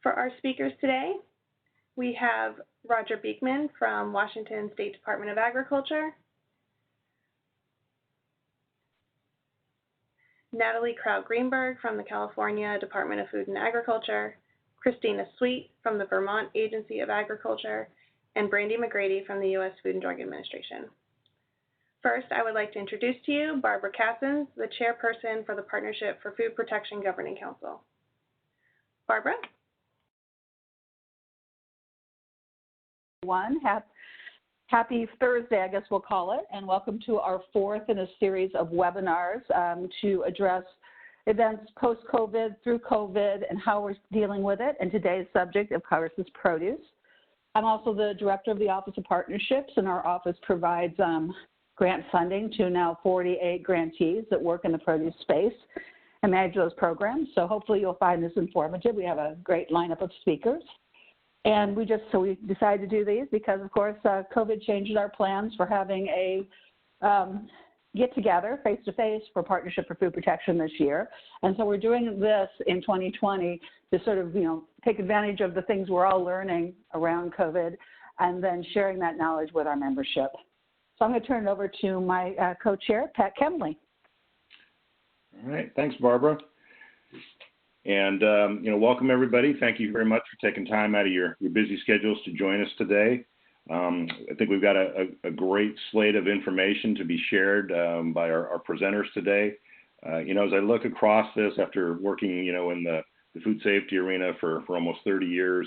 For our speakers today, we have Roger Beekman from Washington State Department of Agriculture, Natalie Kraut-Greenberg from the California Department of Food and Agriculture, Christina Sweet from the Vermont Agency of Agriculture, and Brandy McGrady from the U.S. Food and Drug Administration. First, I would like to introduce to you Barbara Cassens, the chairperson for the Partnership for Food Protection Governing Council. Barbara? Happy Thursday, I guess we'll call it, and welcome to our fourth in a series of webinars to address events post-COVID, through COVID, and how we're dealing with it. And today's subject, of course, is produce. I'm also the director of the Office of Partnerships, and our office provides grant funding to now 48 grantees that work in the produce space and manage those programs. So hopefully you'll find this informative. We have a great lineup of speakers. And we decided to do these because, of course, COVID changed our plans for having a get-together face-to-face for Partnership for Food Protection this year. And so we're doing this in 2020 to sort of, take advantage of the things we're all learning around COVID and then sharing that knowledge with our membership. So I'm going to turn it over to my co-chair, Pat Kemley. All right. Thanks, Barbara. And, welcome everybody. Thank you very much for taking time out of your busy schedules to join us today. I think we've got a great slate of information to be shared by our presenters today. As I look across this after working, in the food safety arena for almost 30 years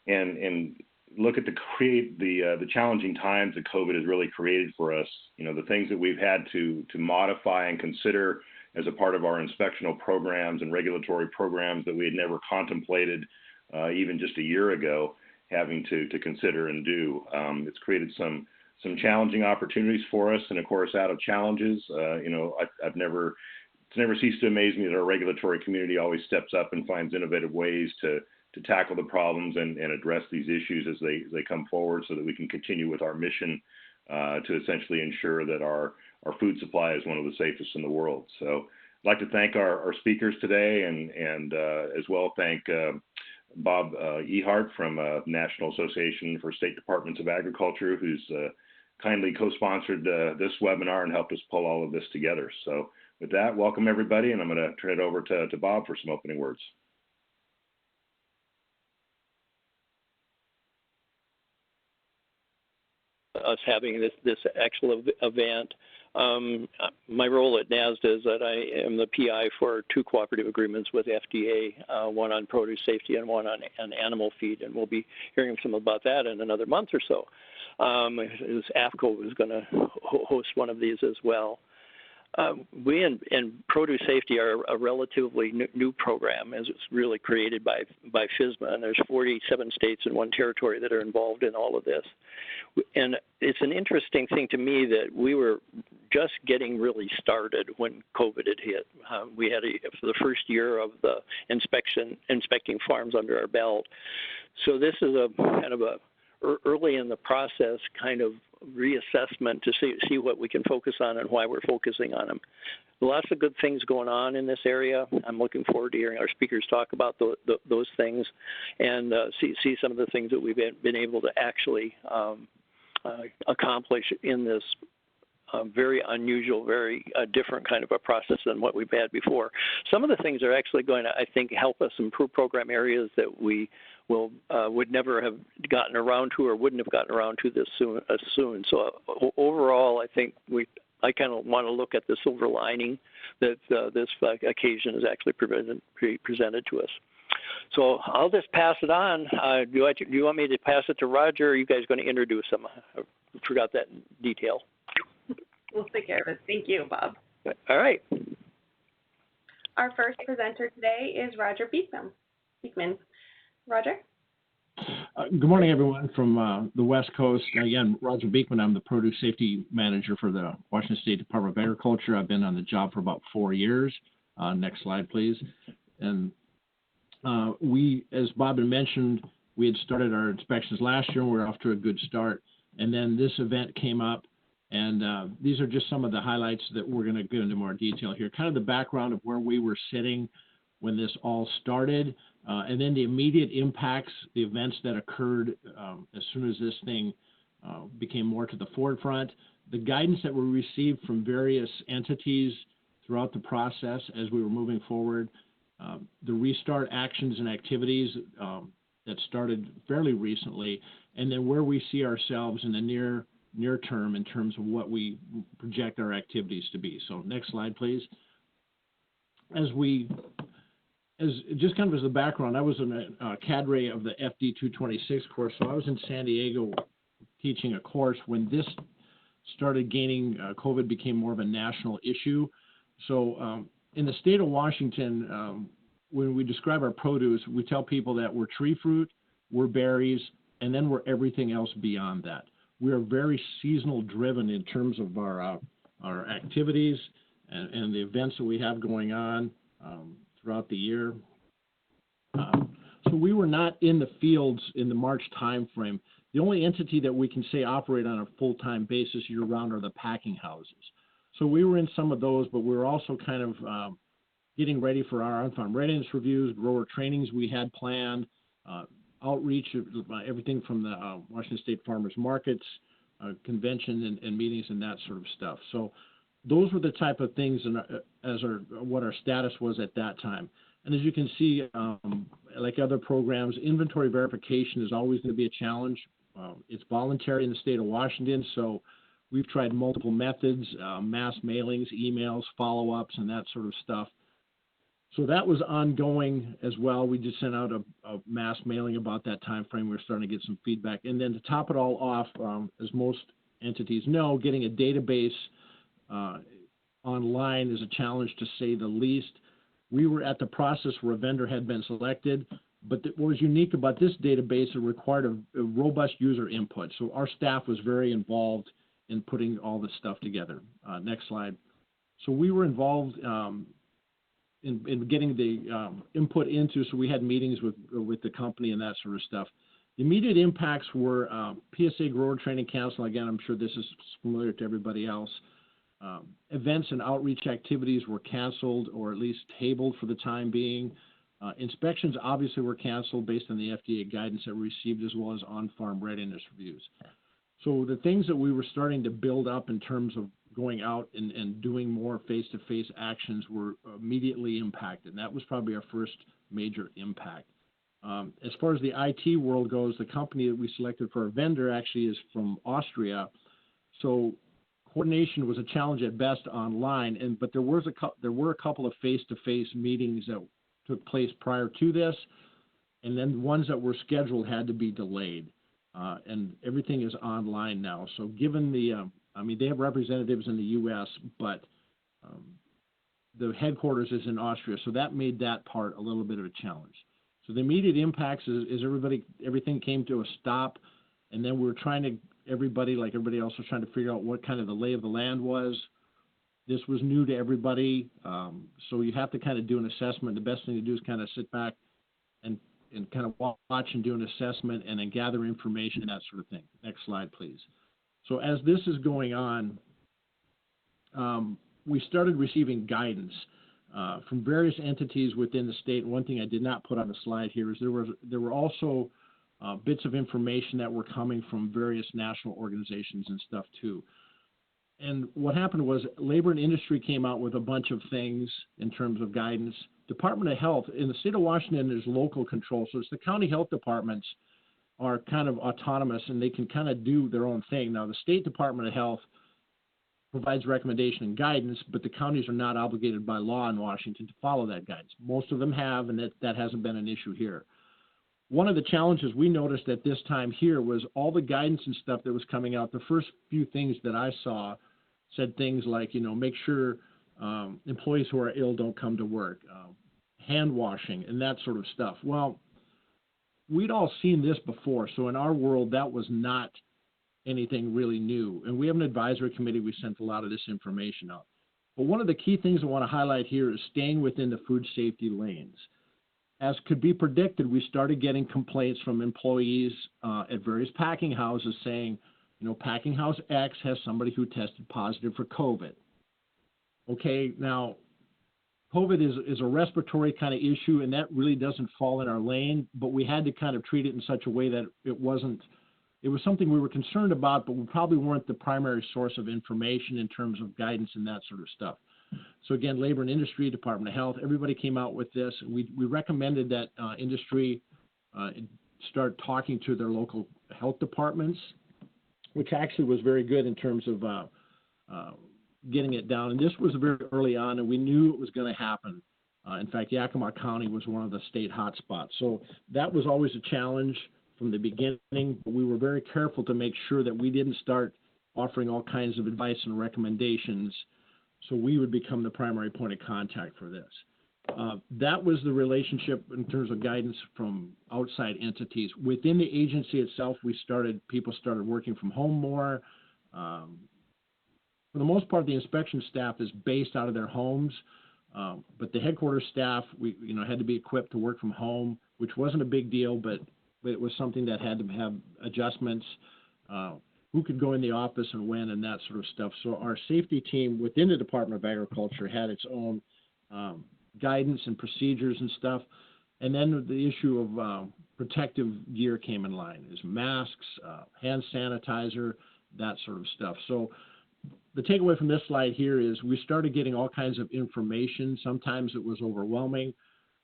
and look at the challenging times that COVID has really created for us, the things that we've had to modify and consider as a part of our inspectional programs and regulatory programs that we had never contemplated even just a year ago having to consider and do. It's created some challenging opportunities for us, and of course, out of challenges, it's never ceased to amaze me that our regulatory community always steps up and finds innovative ways to tackle the problems and address these issues as they come forward so that we can continue with our mission to essentially ensure that our food supply is one of the safest in the world. So I'd like to thank our speakers today and as well thank Bob Ehart from National Association for State Departments of Agriculture, who's kindly co-sponsored this webinar and helped us pull all of this together. So with that, welcome everybody, and I'm going to turn it over to Bob for some opening words. Us having this actual event. My role at NASDA is that I am the PI for two cooperative agreements with FDA, one on produce safety and one on animal feed, and we'll be hearing some about that in another month or so. AFCO was going to host one of these as well. We in produce safety are a relatively new program, as it's really created by FSMA, and there's 47 states and one territory that are involved in all of this. And it's an interesting thing to me that we were just getting really started when COVID had hit. We had for the first year of the inspecting farms under our belt. So this is a kind of a early in the process kind of reassessment to see what we can focus on and why we're focusing on them. Lots of good things going on in this area. I'm looking forward to hearing our speakers talk about those things and see some of the things that we've been able to actually accomplish in this very unusual, very different kind of a process than what we've had before. Some of the things are actually going to, I think, help us improve program areas that we would never have gotten around to or wouldn't have gotten around to this soon. So overall, I think I kind of want to look at the silver lining that this occasion is actually presented to us. So I'll just pass it on. Do you want me to pass it to Roger, or are you guys going to introduce him? I forgot that detail. We'll take care of it. Thank you, Bob. All right. Our first presenter today is Roger Beekman. Roger? Good morning, everyone from the West Coast. Again, Roger Beekman. I'm the Produce Safety Manager for the Washington State Department of Agriculture. I've been on the job for about 4 years. Next slide, please. And we, as Bob had mentioned, we had started our inspections last year, and we're off to a good start. And then this event came up, and these are just some of the highlights that we're going to get into more detail here. Kind of the background of where we were sitting when this all started, and then the immediate impacts, the events that occurred as soon as this thing became more to the forefront, the guidance that we received from various entities throughout the process as we were moving forward, the restart actions and activities that started fairly recently, and then where we see ourselves in the near term in terms of what we project our activities to be. So next slide, please. As just kind of as a background, I was in a cadre of the FD 226 course, so I was in San Diego teaching a course when this started gaining, COVID became more of a national issue. So in the state of Washington, when we describe our produce, we tell people that we're tree fruit, we're berries, and then we're everything else beyond that. We are very seasonal driven in terms of our activities and the events that we have going on throughout the year. So we were not in the fields in the March timeframe. The only entity that we can say operate on a full-time basis year-round are the packing houses. So we were in some of those, but we were also kind of getting ready for our on-farm readiness reviews, grower trainings we had planned, outreach, everything from the Washington State Farmers Markets, convention and meetings and that sort of stuff. So those were the type of things what our status was at that time. And as you can see, like other programs, inventory verification is always going to be a challenge. It's voluntary in the state of Washington, so we've tried multiple methods, mass mailings, emails, follow-ups, and that sort of stuff. So that was ongoing as well. We just sent out a mass mailing about that time frame. We were starting to get some feedback. And then to top it all off, as most entities know, getting a database online is a challenge to say the least. We were at the process where a vendor had been selected, but what was unique about this database, it required a robust user input. So our staff was very involved in putting all this stuff together. Next slide. So we were involved in getting the input into, so we had meetings with the company and that sort of stuff. The immediate impacts were PSA Grower Training Council. Again, I'm sure this is familiar to everybody else. Events and outreach activities were canceled or at least tabled for the time being. Inspections obviously were canceled based on the FDA guidance that we received, as well as on-farm readiness reviews. So the things that we were starting to build up in terms of going out and doing more face-to-face actions were immediately impacted. And that was probably our first major impact. As far as the IT world goes, the company that we selected for our vendor actually is from Austria. So coordination was a challenge at best online, but there were a couple of face-to-face meetings that took place prior to this, and then ones that were scheduled had to be delayed. And everything is online now. So given they have representatives in the U.S., but the headquarters is in Austria, so that made that part a little bit of a challenge. So the immediate impacts is everything came to a stop, and then we were everybody, like everybody else, was trying to figure out what kind of the lay of the land was. This was new to everybody, so you have to kind of do an assessment. The best thing to do is kind of sit back and kind of watch and do an assessment and then gather information and that sort of thing. Next slide, please. So as this is going on, we started receiving guidance from various entities within the state. One thing I did not put on the slide here is there were also bits of information that were coming from various national organizations and stuff too. And what happened was Labor and Industry came out with a bunch of things in terms of guidance. Department of Health, in the state of Washington, there's local control. So it's the county health departments are kind of autonomous and they can kind of do their own thing. Now, the State Department of Health provides recommendation and guidance, but the counties are not obligated by law in Washington to follow that guidance. Most of them have, and that hasn't been an issue here. One of the challenges we noticed at this time here was all the guidance and stuff that was coming out. The first few things that I saw said things like, make sure employees who are ill don't come to work, hand washing, and that sort of stuff. Well, we'd all seen this before, so in our world, that was not anything really new. And we have an advisory committee. We sent a lot of this information out. But one of the key things I want to highlight here is staying within the food safety lanes. As could be predicted, we started getting complaints from employees at various packing houses saying, packing house X has somebody who tested positive for COVID. Okay, now, COVID is a respiratory kind of issue, and that really doesn't fall in our lane, but we had to kind of treat it in such a way that it was something we were concerned about, but we probably weren't the primary source of information in terms of guidance and that sort of stuff. So again, Labor and Industry, Department of Health, everybody came out with this. We recommended that industry start talking to their local health departments, which actually was very good in terms of getting it down. And this was very early on, and we knew it was going to happen. In fact, Yakima County was one of the state hotspots. So that was always a challenge from the beginning, but we were very careful to make sure that we didn't start offering all kinds of advice and recommendations, so we would become the primary point of contact for this. That was the relationship in terms of guidance from outside entities. Within the agency itself, people started working from home more. For the most part, the inspection staff is based out of their homes, but the headquarters staff, had to be equipped to work from home, which wasn't a big deal, but it was something that had to have adjustments, who could go in the office and when and that sort of stuff. So our safety team within the Department of Agriculture had its own guidance and procedures and stuff. And then the issue of protective gear came in line. There's masks, hand sanitizer, that sort of stuff. So the takeaway from this slide here is we started getting all kinds of information. Sometimes it was overwhelming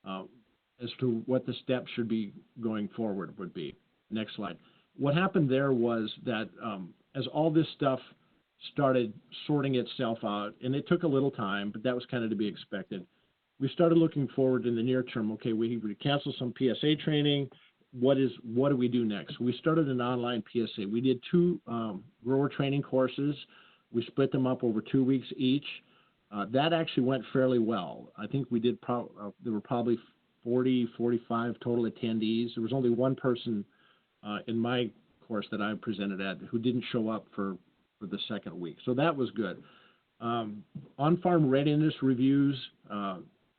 as to what the steps should be going forward would be. Next slide. What happened there was that as all this stuff started sorting itself out, and it took a little time, but that was kind of to be expected, we started looking forward in the near term. Okay, we canceled some PSA training. What do we do next? We started an online PSA. We did 2 grower training courses. We split them up over 2 weeks each. That actually went fairly well. I think we did. There were probably 40, 45 total attendees. There was only one person in my course that I presented at who didn't show up for the second week. So that was good. On-farm readiness reviews.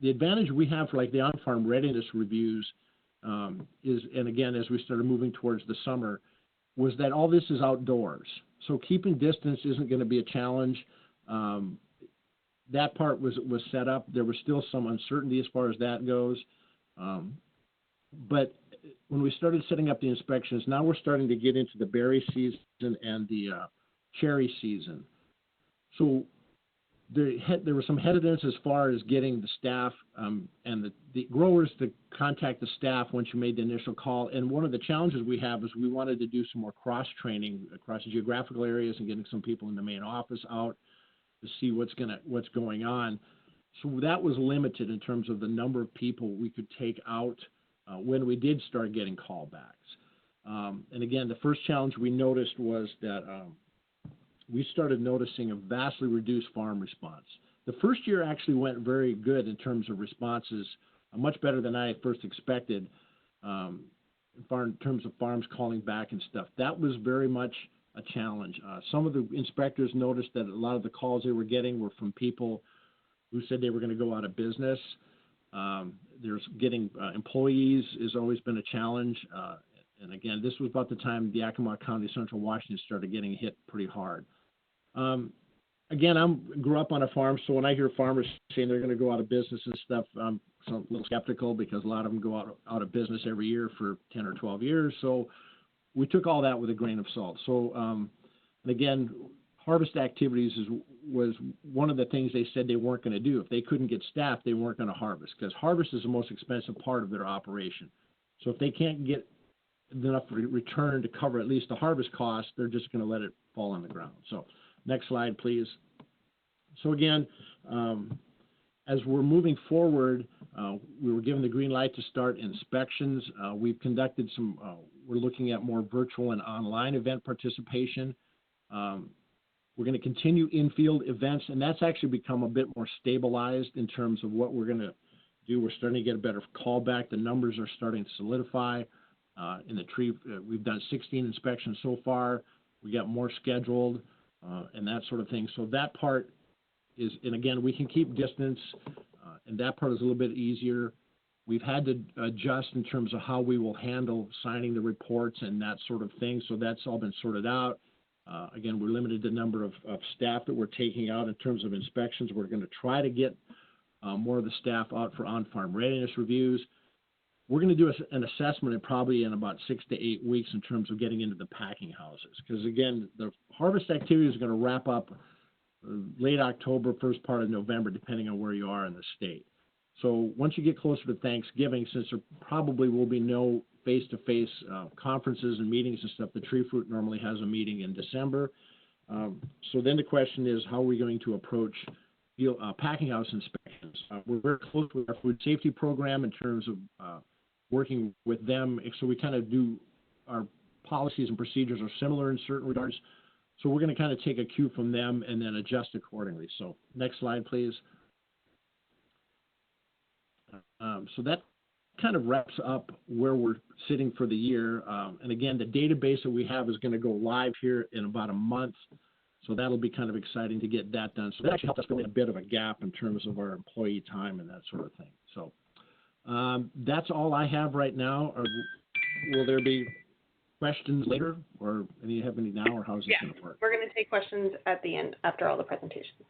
The advantage we have for like the on-farm readiness reviews is, and again, as we started moving towards the summer, was that all this is outdoors. So keeping distance isn't going to be a challenge. That part was set up. There was still some uncertainty as far as that goes. But when we started setting up the inspections, now we're starting to get into the berry season and the cherry season. So there was some hesitance as far as getting the staff and the growers to contact the staff once you made the initial call. And one of the challenges we have is we wanted to do some more cross-training across geographical areas and getting some people in the main office out to see what's going on. So that was limited in terms of the number of people we could take out when we did start getting callbacks. And again, the first challenge we noticed was that we started noticing a vastly reduced farm response. The first year actually went very good in terms of responses, much better than I had first expected in terms of farms calling back and stuff. That was very much a challenge. Some of the inspectors noticed that a lot of the calls they were getting were from people who said they were going to go out of business. There's getting employees has always been a challenge. And again, this was about the time the Yakima County, Central Washington started getting hit pretty hard. Again, I grew up on a farm, so when I hear farmers saying they're going to go out of business and stuff, I'm a little skeptical because a lot of them go out of business every year for 10 or 12 years. So we took all that with a grain of salt. So, and again, harvest activities was one of the things they said they weren't going to do. If they couldn't get staff, they weren't going to harvest because harvest is the most expensive part of their operation. So if they can't get enough return to cover at least the harvest cost, they're just going to let it fall on the ground. So next slide, please. So again, as we're moving forward, we were given the green light to start inspections. We've conducted we're looking at more virtual and online event participation. We're going to continue in-field events, and that's actually become a bit more stabilized in terms of what we're going to do. We're starting to get a better callback. The numbers are starting to solidify. In the tree, we've done 16 inspections so far. We got more scheduled and that sort of thing. So that part is, and again, we can keep distance, and that part is a little bit easier. We've had to adjust in terms of how we will handle signing the reports and that sort of thing. So that's all been sorted out. Again, we're limited the number of staff that we're taking out in terms of inspections. We're going to try to get more of the staff out for on-farm readiness reviews. We're going to do an assessment probably in about 6 to 8 weeks in terms of getting into the packing houses. Because again, the harvest activity is going to wrap up late October, first part of November, depending on where you are in the state. So once you get closer to Thanksgiving, since there probably will be no face-to-face conferences and meetings and stuff, the Tree Fruit normally has a meeting in December. So then the question is, how are we going to approach packing house inspections? We're very close with our food safety program in terms of working with them. So we kind of do, our policies and procedures are similar in certain regards. So we're going to kind of take a cue from them and then adjust accordingly. So next slide, please. So that kind of wraps up where we're sitting for the year. And again, the database that we have is going to go live here in about a month. So that'll be kind of exciting to get that done. So that actually helps us fill in a bit of a gap in terms of our employee time and that sort of thing. So that's all I have right now. Will there be questions later, or do you have any now, or how's this going to work? We're going to take questions at the end after all the presentations.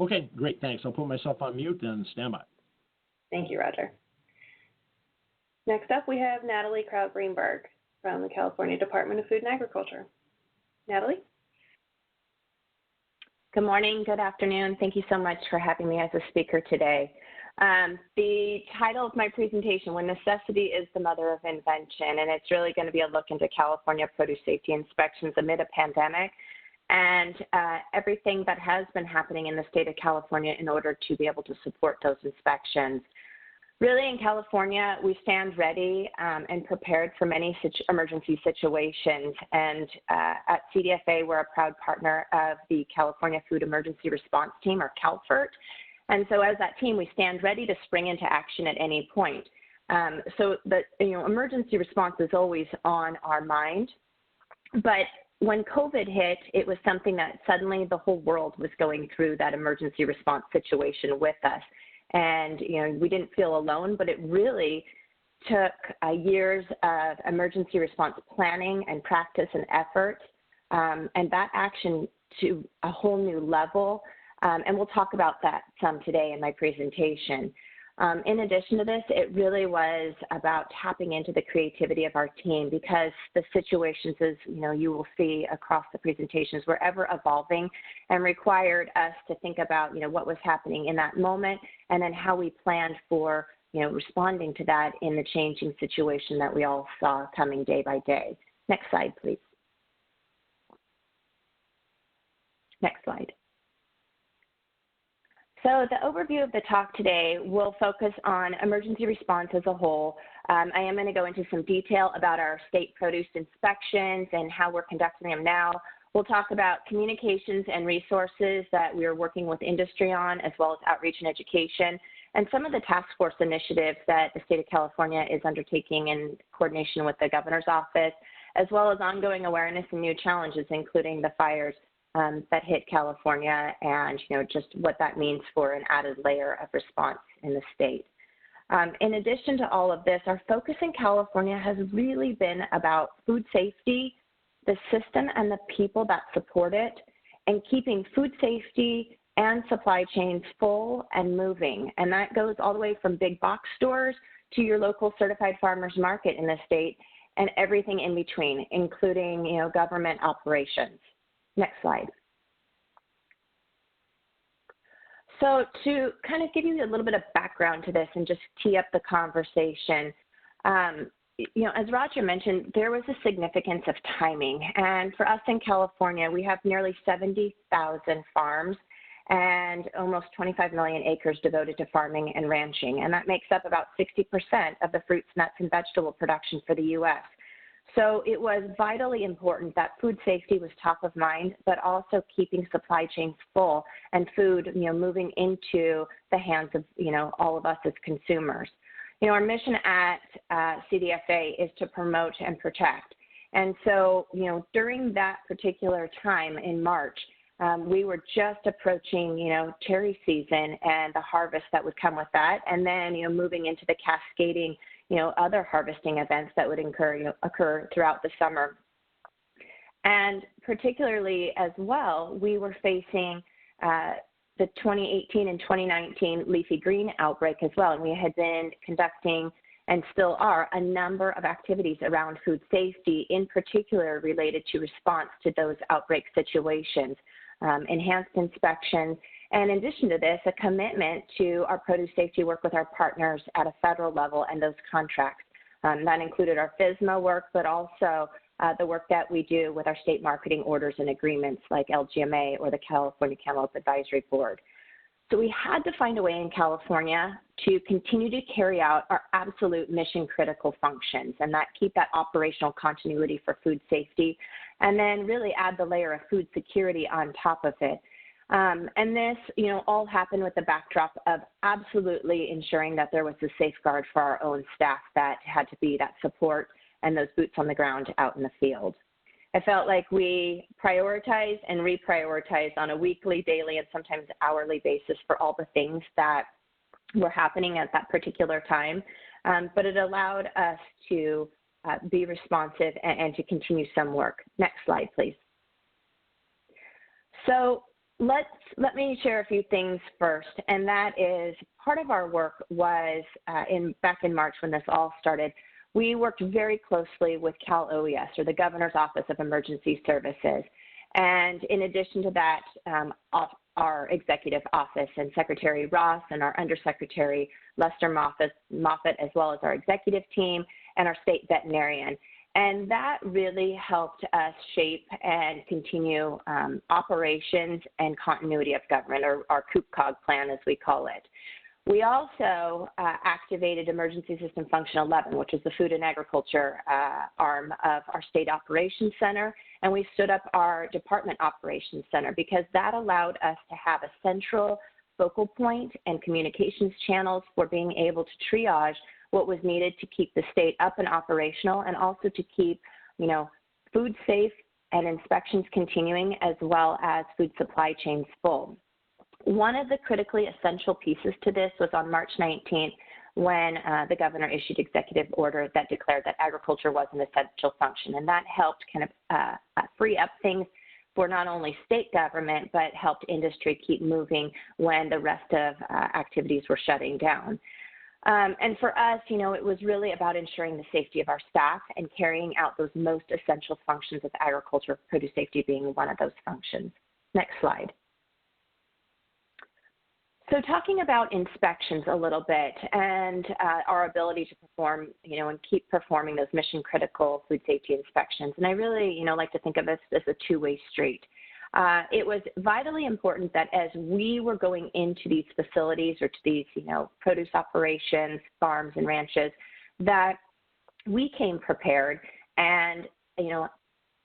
Okay, great, thanks. I'll put myself on mute and stand by. Thank you, Roger. Next up, we have Natalie Kraut-Greenberg from the California Department of Food and Agriculture. Natalie? Good morning, good afternoon. Thank you so much for having me as a speaker today. The title of my presentation, When Necessity is the Mother of Invention, and it's really going to be a look into California produce safety inspections amid a pandemic and everything that has been happening in the state of California in order to be able to support those inspections. Really, in California, we stand ready and prepared for many emergency situations. And at CDFA, we're a proud partner of the California Food Emergency Response Team, or CalFERT. And so as that team, we stand ready to spring into action at any point. So the emergency response is always on our mind. But when COVID hit, it was something that suddenly the whole world was going through that emergency response situation with us. And, we didn't feel alone, but it really took years of emergency response planning and practice and effort, and that action to a whole new level. And we'll talk about that some today in my presentation. In addition to this, it really was about tapping into the creativity of our team, because the situations, as you will see across the presentations, were ever evolving and required us to think about what was happening in that moment, and then how we planned for responding to that in the changing situation that we all saw coming day by day. Next slide, please. Next slide. So the overview of the talk today will focus on emergency response as a whole. I am going to go into some detail about our state produce inspections and how we're conducting them now. We'll talk about communications and resources that we are working with industry on, as well as outreach and education, and some of the task force initiatives that the state of California is undertaking in coordination with the governor's office, as well as ongoing awareness and new challenges, including the fires that hit California, and just what that means for an added layer of response in the state. In addition to all of this, our focus in California has really been about food safety, the system and the people that support it, and keeping food safety and supply chains full and moving. And that goes all the way from big box stores to your local certified farmers market in the state, and everything in between, including government operations. Next slide. So to kind of give you a little bit of background to this and just tee up the conversation, as Roger mentioned, there was a significance of timing. And for us in California, we have nearly 70,000 farms and almost 25 million acres devoted to farming and ranching. And that makes up about 60% of the fruits, nuts, and vegetable production for the U.S. So it was vitally important that food safety was top of mind, but also keeping supply chains full and food, moving into the hands of, all of us as consumers. Our mission at CDFA is to promote and protect. And so, during that particular time in March, we were just approaching, cherry season and the harvest that would come with that, and then, moving into the cascading other harvesting events that would occur throughout the summer. And particularly as well, we were facing the 2018 and 2019 leafy green outbreak as well, and we had been conducting and still are a number of activities around food safety, in particular related to response to those outbreak situations, enhanced inspections, and in addition to this, a commitment to our produce safety work with our partners at a federal level and those contracts. That included our FSMA work, but also the work that we do with our state marketing orders and agreements like LGMA or the California Cantaloupe Advisory Board. So we had to find a way in California to continue to carry out our absolute mission critical functions and that keep that operational continuity for food safety, and then really add the layer of food security on top of it. And this, all happened with the backdrop of absolutely ensuring that there was a safeguard for our own staff that had to be that support and those boots on the ground out in the field. I felt like we prioritized and reprioritized on a weekly, daily, and sometimes hourly basis for all the things that were happening at that particular time, but it allowed us to be responsive and to continue some work. Next slide, please. So let me share a few things first, and that is part of our work was back in March when this all started. We worked very closely with Cal OES, or the Governor's Office of Emergency Services, and in addition to that, our executive office and Secretary Ross and our Undersecretary Lester Moffitt, as well as our executive team and our state veterinarian. And that really helped us shape and continue operations and continuity of government, or our COOPCOG plan, as we call it. We also activated Emergency System Function 11, which is the Food and Agriculture arm of our State Operations Center, and we stood up our Department Operations Center because that allowed us to have a central focal point and communications channels for being able to triage what was needed to keep the state up and operational, and also to keep, food safe and inspections continuing, as well as food supply chains full. One of the critically essential pieces to this was on March 19th, when the governor issued executive order that declared that agriculture was an essential function, and that helped kind of free up things for not only state government, but helped industry keep moving when the rest of activities were shutting down. And for us, it was really about ensuring the safety of our staff and carrying out those most essential functions of agriculture, produce safety being one of those functions. Next slide. So talking about inspections a little bit and our ability to perform, and keep performing those mission critical food safety inspections. And I really, like to think of this as a two-way street. It was vitally important that as we were going into these facilities or to these, produce operations, farms and ranches, that we came prepared and,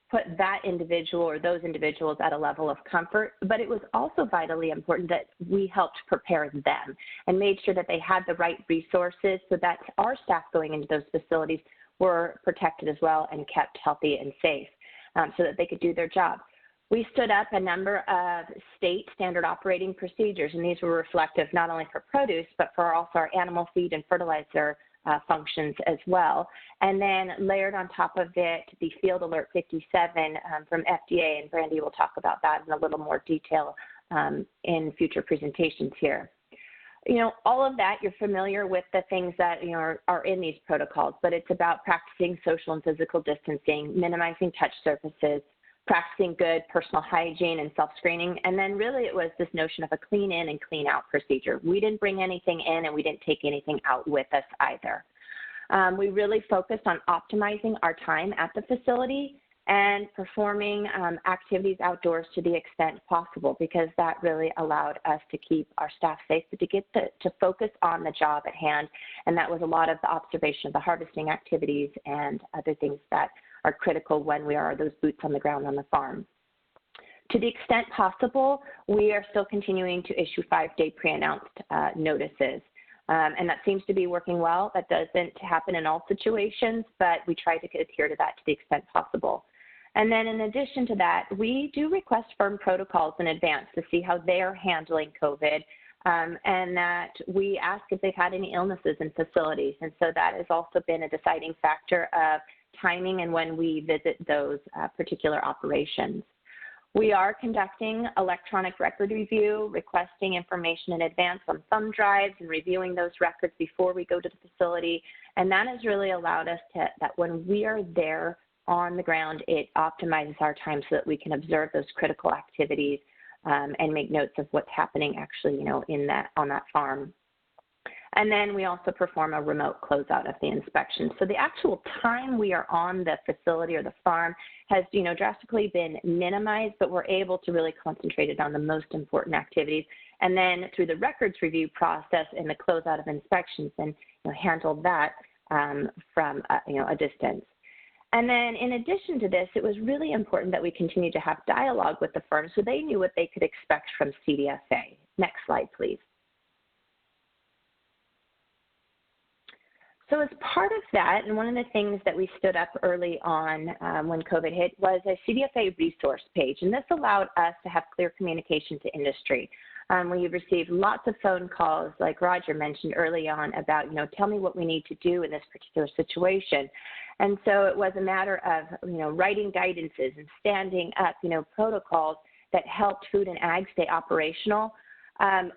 put that individual or those individuals at a level of comfort. But it was also vitally important that we helped prepare them and made sure that they had the right resources so that our staff going into those facilities were protected as well and kept healthy and safe so that they could do their job. We stood up a number of state standard operating procedures, and these were reflective not only for produce, but for also our animal feed and fertilizer functions as well. And then layered on top of it, the Field Alert 57 from FDA, and Brandy will talk about that in a little more detail in future presentations here. All of that, you're familiar with the things that are in these protocols, but it's about practicing social and physical distancing, minimizing touch surfaces, practicing good personal hygiene and self-screening, and then really it was this notion of a clean in and clean out procedure. We didn't bring anything in and we didn't take anything out with us either. We really focused on optimizing our time at the facility and performing activities outdoors to the extent possible, because that really allowed us to keep our staff safe, but to get to focus on the job at hand. And that was a lot of the observation of the harvesting activities and other things that are critical when we are those boots on the ground on the farm. To the extent possible, we are still continuing to issue 5-day pre-announced notices. And that seems to be working well. That doesn't happen in all situations, but we try to adhere to that to the extent possible. And then in addition to that, we do request firm protocols in advance to see how they're handling COVID, and that we ask if they've had any illnesses in facilities. And so that has also been a deciding factor of timing and when we visit those particular operations. We are conducting electronic record review, requesting information in advance on thumb drives and reviewing those records before we go to the facility. And that has really allowed us that when we are there on the ground, it optimizes our time so that we can observe those critical activities and make notes of what's happening actually, on that farm. And then we also perform a remote closeout of the inspection. So the actual time we are on the facility or the farm has, drastically been minimized, but we're able to really concentrate it on the most important activities. And then through the records review process and the closeout of inspections, and handle that from a distance. And then in addition to this, it was really important that we continue to have dialogue with the firm so they knew what they could expect from CDFA. Next slide, please. So as part of that, and one of the things that we stood up early on when COVID hit was a CDFA resource page. And this allowed us to have clear communication to industry. We received lots of phone calls, like Roger mentioned early on, about, tell me what we need to do in this particular situation. And so it was a matter of, writing guidances and standing up, protocols that helped food and ag stay operational.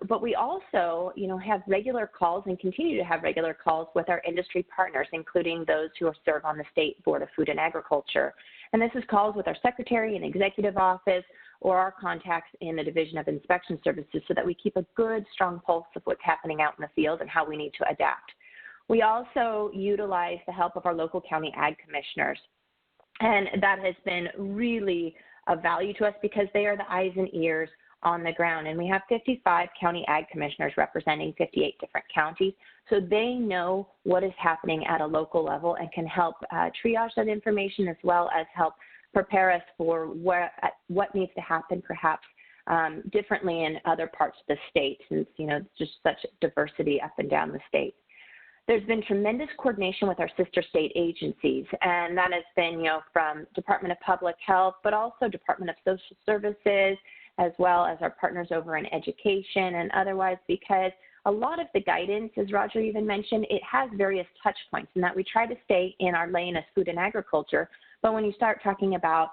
But we also, have regular calls and continue to have regular calls with our industry partners, including those who serve on the State Board of Food and Agriculture. And this is calls with our Secretary and Executive Office or our contacts in the Division of Inspection Services so that we keep a good, strong pulse of what's happening out in the field and how we need to adapt. We also utilize the help of our local county ag commissioners. And that has been really of value to us because they are the eyes and ears on the ground. And we have 55 county ag commissioners representing 58 different counties. So they know what is happening at a local level and can help triage that information as well as help prepare us for what needs to happen perhaps differently in other parts of the state, since, just such diversity up and down the state. There's been tremendous coordination with our sister state agencies, and that has been, from Department of Public Health, but also Department of Social Services, as well as our partners over in education and otherwise, because a lot of the guidance, as Roger even mentioned, it has various touch points, and that we try to stay in our lane as food and agriculture. But when you start talking about,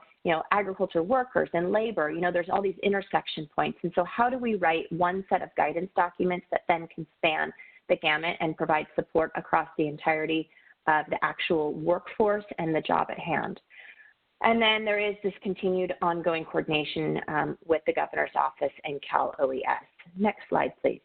agriculture workers and labor, there's all these intersection points. And so how do we write one set of guidance documents that then can span the gamut and provide support across the entirety of the actual workforce and the job at hand? And then there is this continued ongoing coordination with the governor's office and Cal OES. Next slide, please.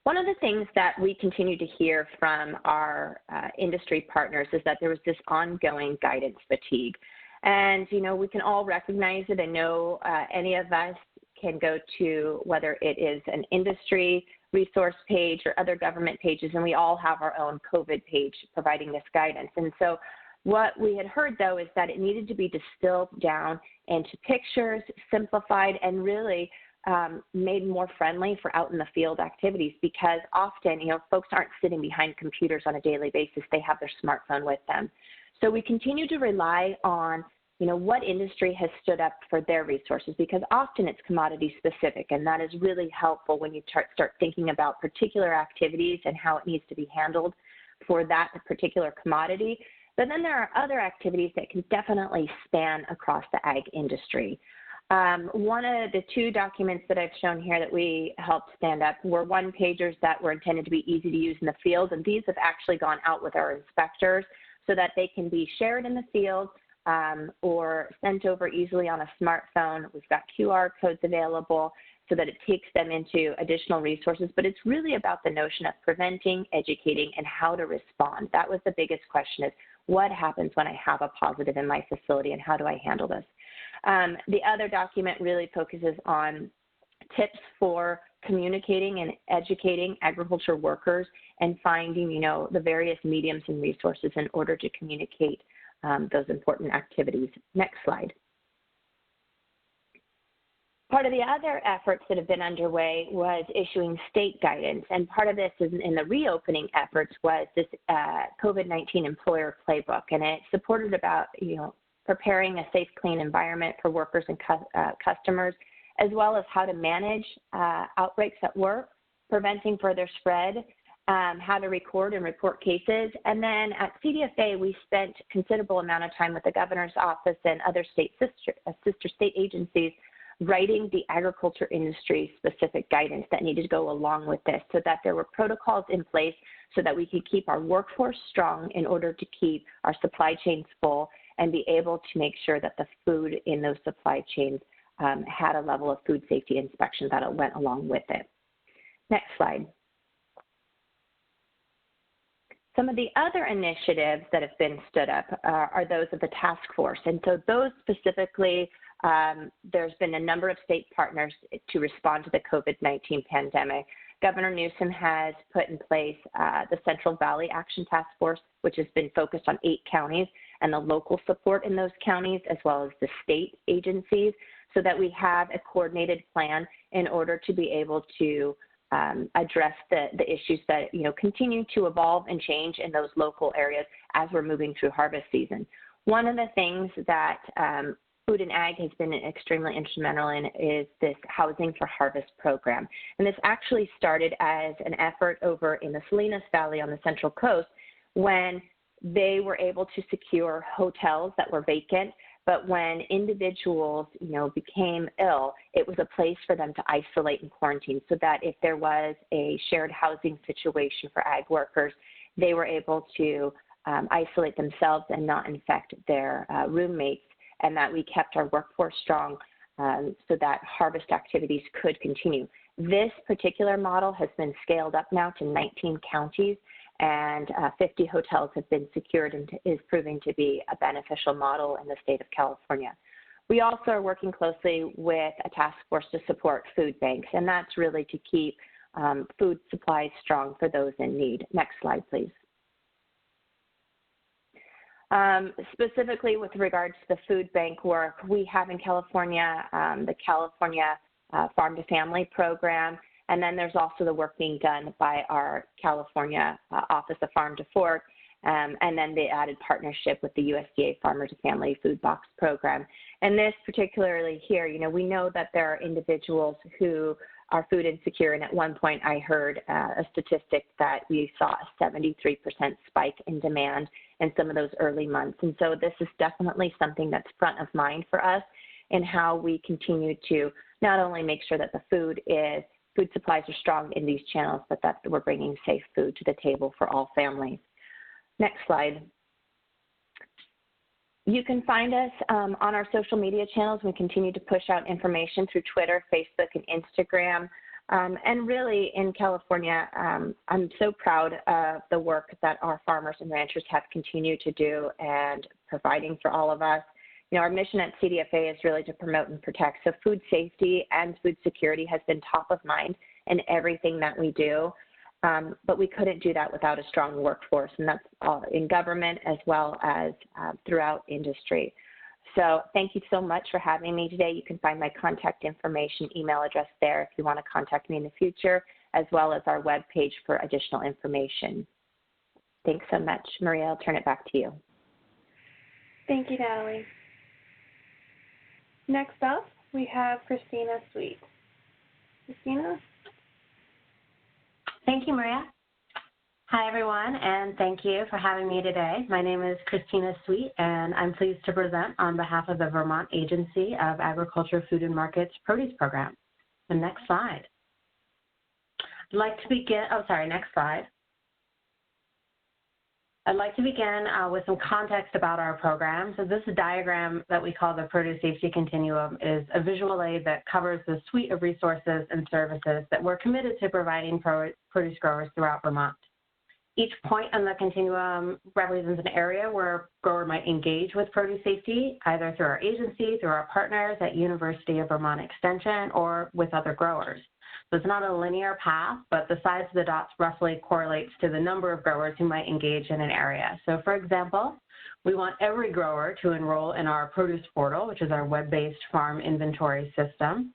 One of the things that we continue to hear from our industry partners is that there was this ongoing guidance fatigue. And, we can all recognize it and know any of us can go to whether it is an industry resource page or other government pages, and we all have our own COVID page providing this guidance. And so what we had heard, though, is that it needed to be distilled down into pictures, simplified, and really made more friendly for out in the field activities, because often, folks aren't sitting behind computers on a daily basis. They have their smartphone with them. So we continue to rely on, what industry has stood up for their resources, because often it's commodity specific, and that is really helpful when you start thinking about particular activities and how it needs to be handled for that particular commodity. But then there are other activities that can definitely span across the ag industry. One of the two documents that I've shown here that we helped stand up were one-pagers that were intended to be easy to use in the field, and these have actually gone out with our inspectors so that they can be shared in the field or sent over easily on a smartphone. We've got QR codes available so that it takes them into additional resources, but it's really about the notion of preventing, educating, and how to respond. That was the biggest question, is what happens when I have a positive in my facility and how do I handle this? The other document really focuses on tips for communicating and educating agriculture workers and finding, the various mediums and resources in order to communicate those important activities. Next slide. Part of the other efforts that have been underway was issuing state guidance, and part of this in the reopening efforts was this COVID-19 employer playbook, and it supported about, preparing a safe, clean environment for workers and customers, as well as how to manage outbreaks at work, preventing further spread, how to record and report cases. And then at CDFA, we spent a considerable amount of time with the governor's office and other sister state agencies writing the agriculture industry specific guidance that needed to go along with this, so that there were protocols in place so that we could keep our workforce strong in order to keep our supply chains full and be able to make sure that the food in those supply chains had a level of food safety inspection that went along with it. Next slide. Some of the other initiatives that have been stood up are those of the task force. And so those specifically, there's been a number of state partners to respond to the COVID-19 pandemic. Governor Newsom has put in place the Central Valley Action Task Force, which has been focused on 8 counties and the local support in those counties, as well as the state agencies, so that we have a coordinated plan in order to be able to address the issues that continue to evolve and change in those local areas as we're moving through harvest season. One of the things that Food and Ag has been extremely instrumental in is this Housing for Harvest program. And this actually started as an effort over in the Salinas Valley on the Central Coast when they were able to secure hotels that were vacant. But when individuals, became ill, it was a place for them to isolate and quarantine, so that if there was a shared housing situation for ag workers, they were able to isolate themselves and not infect their roommates, and that we kept our workforce strong so that harvest activities could continue. This particular model has been scaled up now to 19 counties, and 50 hotels have been secured and is proving to be a beneficial model in the state of California. We also are working closely with a task force to support food banks, and that's really to keep food supplies strong for those in need. Next slide, please. Specifically with regards to the food bank work, we have in California the California Farm to Family program, and then there's also the work being done by our California Office of Farm to Fork, and then the added partnership with the USDA Farmer to Family Food Box program. And this particularly here, we know that there are individuals who are food insecure, and at one point I heard a statistic that we saw a 73% spike in demand in some of those early months. And so this is definitely something that's front of mind for us in how we continue to not only make sure that the food supplies are strong in these channels, but that we're bringing safe food to the table for all families. Next slide. You can find us on our social media channels. We continue to push out information through Twitter, Facebook, and Instagram. And really in California, I'm so proud of the work that our farmers and ranchers have continued to do and providing for all of us. Our mission at CDFA is really to promote and protect. So food safety and food security has been top of mind in everything that we do. But we couldn't do that without a strong workforce, and that's in government as well as throughout industry. So thank you so much for having me today. You can find my contact information, email address there if you want to contact me in the future, as well as our webpage for additional information. Thanks so much. Maria, I'll turn it back to you. Thank you, Natalie. Next up, we have Christina Sweet. Christina? Thank you, Maria. Hi, everyone, and thank you for having me today. My name is Christina Sweet, and I'm pleased to present on behalf of the Vermont Agency of Agriculture, Food and Markets Produce Program. The next slide. I'd like to begin, next slide. I'd like to begin with some context about our program. So this diagram that we call the Produce Safety Continuum is a visual aid that covers the suite of resources and services that we're committed to providing produce growers throughout Vermont. Each point on the continuum represents an area where a grower might engage with produce safety, either through our agency, through our partners at University of Vermont Extension, or with other growers. So it's not a linear path, but the size of the dots roughly correlates to the number of growers who might engage in an area. So for example, we want every grower to enroll in our produce portal, which is our web-based farm inventory system.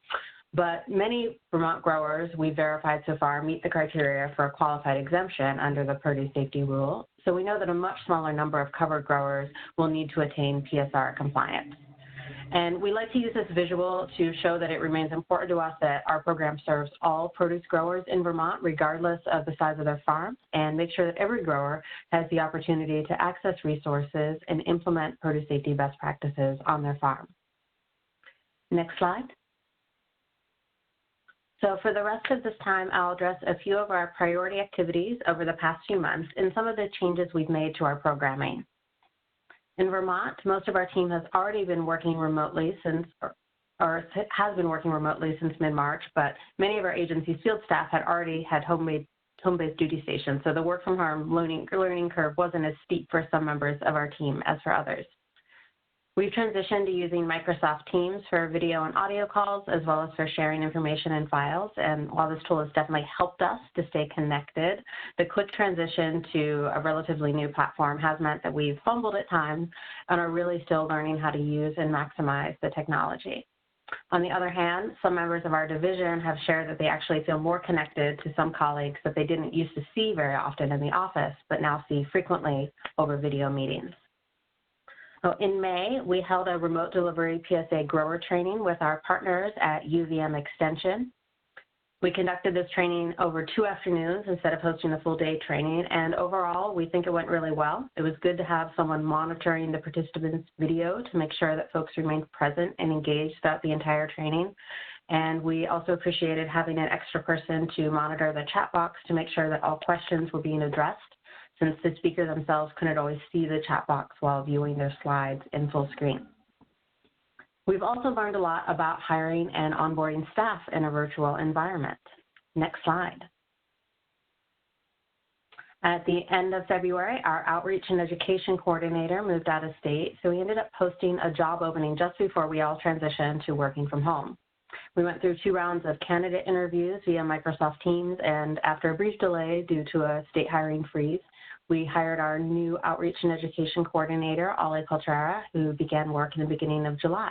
But many Vermont growers we've verified so far meet the criteria for a qualified exemption under the produce safety rule. So we know that a much smaller number of covered growers will need to attain PSR compliance. And we like to use this visual to show that it remains important to us that our program serves all produce growers in Vermont, regardless of the size of their farm, and make sure that every grower has the opportunity to access resources and implement produce safety best practices on their farm. Next slide. So for the rest of this time, I'll address a few of our priority activities over the past few months and some of the changes we've made to our programming. In Vermont, most of our team has already been working remotely since, or has been working remotely since mid-March, but many of our agency's field staff had already had home-based duty stations, so the work from home learning curve wasn't as steep for some members of our team as for others. We've transitioned to using Microsoft Teams for video and audio calls, as well as for sharing information and files. And while this tool has definitely helped us to stay connected, the quick transition to a relatively new platform has meant that we've fumbled at times and are really still learning how to use and maximize the technology. On the other hand, some members of our division have shared that they actually feel more connected to some colleagues that they didn't used to see very often in the office, but now see frequently over video meetings. So in May, we held a remote delivery PSA grower training with our partners at UVM Extension. We conducted this training over 2 afternoons instead of hosting a full day training, and overall, we think it went really well. It was good to have someone monitoring the participants' video to make sure that folks remained present and engaged throughout the entire training. And we also appreciated having an extra person to monitor the chat box to make sure that all questions were being addressed, since the speaker themselves couldn't always see the chat box while viewing their slides in full screen. We've also learned a lot about hiring and onboarding staff in a virtual environment. Next slide. At the end of February, our outreach and education coordinator moved out of state, so we ended up posting a job opening just before we all transitioned to working from home. We went through 2 rounds of candidate interviews via Microsoft Teams, and after a brief delay due to a state hiring freeze, we hired our new outreach and education coordinator, Ali Coltrera, who began work in the beginning of July.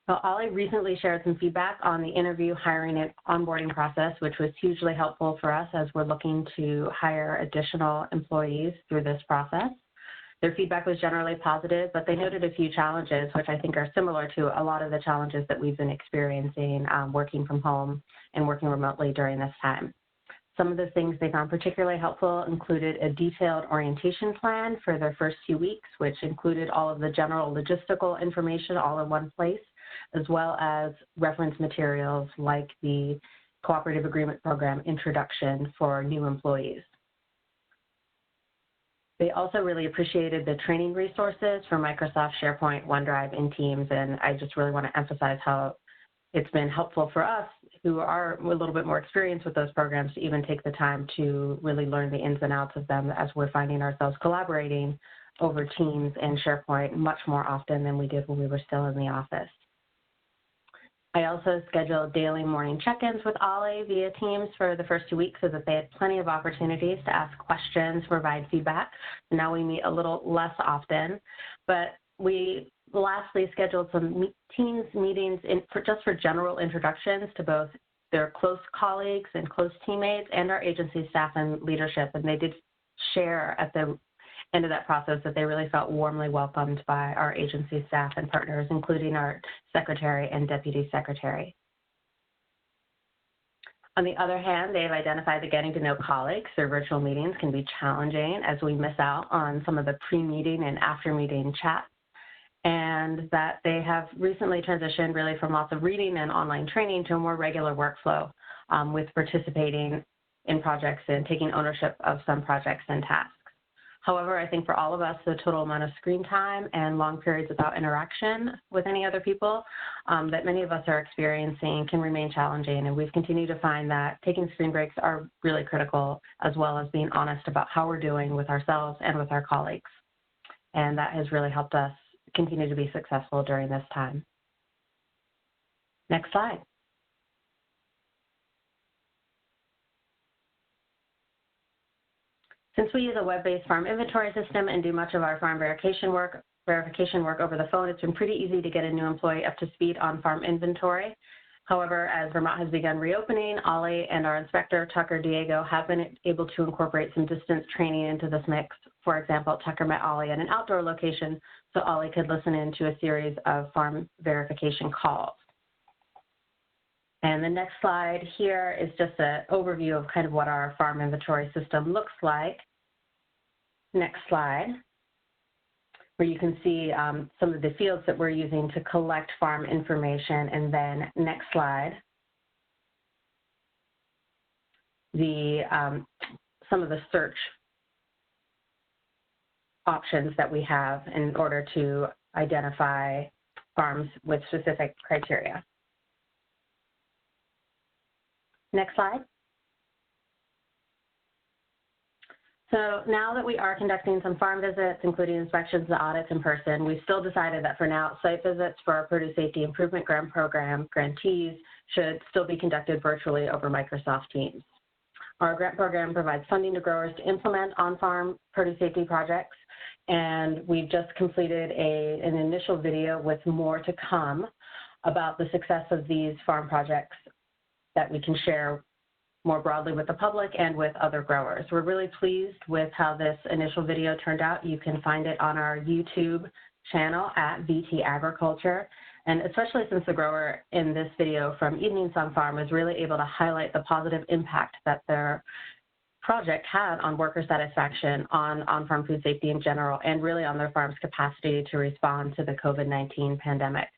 So Ali recently shared some feedback on the interview, hiring, and onboarding process, which was hugely helpful for us as we're looking to hire additional employees through this process. Their feedback was generally positive, but they noted a few challenges, which I think are similar to a lot of the challenges that we've been experiencing working from home and working remotely during this time. Some of the things they found particularly helpful included a detailed orientation plan for their first few weeks, which included all of the general logistical information all in one place, as well as reference materials like the Cooperative Agreement Program introduction for new employees. They also really appreciated the training resources for Microsoft, SharePoint, OneDrive, and Teams, and I just really want to emphasize how it's been helpful for us who are a little bit more experienced with those programs to even take the time to really learn the ins and outs of them as we're finding ourselves collaborating over Teams and SharePoint much more often than we did when we were still in the office. I also scheduled daily morning check-ins with Ali via Teams for the first 2 weeks so that they had plenty of opportunities to ask questions, provide feedback. Now we meet a little less often, but we lastly scheduled some Teams meetings just for general introductions to both their close colleagues and close teammates and our agency staff and leadership. And they did share at the end of that process that they really felt warmly welcomed by our agency staff and partners, including our secretary and deputy secretary. On the other hand, they've identified that getting to know colleagues through virtual meetings can be challenging as we miss out on some of the pre-meeting and after-meeting chats, and that they have recently transitioned really from lots of reading and online training to a more regular workflow with participating in projects and taking ownership of some projects and tasks. However, I think for all of us, the total amount of screen time and long periods without interaction with any other people that many of us are experiencing can remain challenging. And we've continued to find that taking screen breaks are really critical, as well as being honest about how we're doing with ourselves and with our colleagues. And that has really helped us continue to be successful during this time. Next slide. Since we use a web-based farm inventory system and do much of our farm verification work over the phone, it's been pretty easy to get a new employee up to speed on farm inventory. However, as Vermont has begun reopening, Ali and our inspector, Tucker Diego, have been able to incorporate some distance training into this mix for example, Tucker met Ollie at an outdoor location so Ollie could listen in to a series of farm verification calls. And the next slide here is just an overview of kind of what our farm inventory system looks like. Next slide, where you can see some of the fields that we're using to collect farm information. And then next slide, some of the search options that we have in order to identify farms with specific criteria. Next slide. So now that we are conducting some farm visits, including inspections and audits in person, we've still decided that for now, site visits for our Produce Safety Improvement Grant Program grantees should still be conducted virtually over Microsoft Teams. Our grant program provides funding to growers to implement on-farm produce safety projects, and we've just completed an initial video with more to come about the success of these farm projects that we can share more broadly with the public and with other growers. We're really pleased with how this initial video turned out. You can find it on our YouTube channel at VT Agriculture. And especially since the grower in this video from Evening Sun Farm was really able to highlight the positive impact that their project had on worker satisfaction, on-farm food safety in general, and really on their farm's capacity to respond to the COVID-19 pandemic.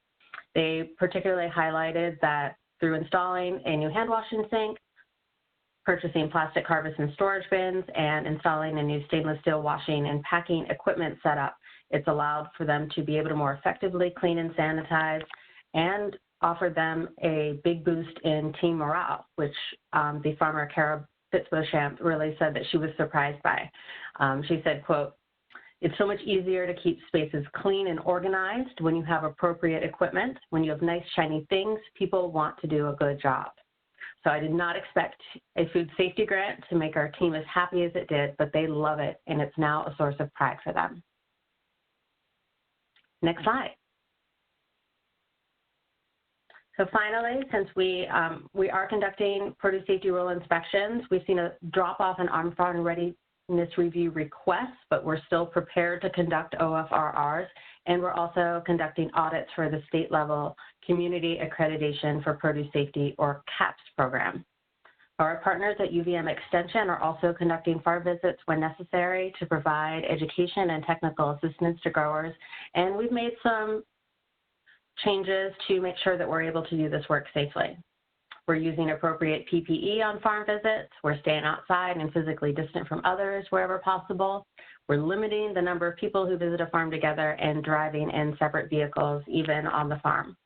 They particularly highlighted that through installing a new hand washing sink, purchasing plastic harvest and storage bins, and installing a new stainless steel washing and packing equipment setup, it's allowed for them to be able to more effectively clean and sanitize, and offered them a big boost in team morale, which the farmer Kara Fitzbochamp really said that she was surprised by. She said, quote, "It's so much easier to keep spaces clean and organized when you have appropriate equipment. When you have nice, shiny things, people want to do a good job." So I did not expect a food safety grant to make our team as happy as it did, but they love it, and it's now a source of pride for them. Next slide. So finally, since we are conducting produce safety rule inspections, we've seen a drop-off in on-farm readiness review requests, but we're still prepared to conduct OFRRs, and we're also conducting audits for the state-level Community Accreditation for Produce Safety, or CAPS program. Our partners at UVM Extension are also conducting farm visits when necessary to provide education and technical assistance to growers, and we've made some changes to make sure that we're able to do this work safely. We're using appropriate PPE on farm visits. We're staying outside and physically distant from others wherever possible. We're limiting the number of people who visit a farm together and driving in separate vehicles, even on the farm.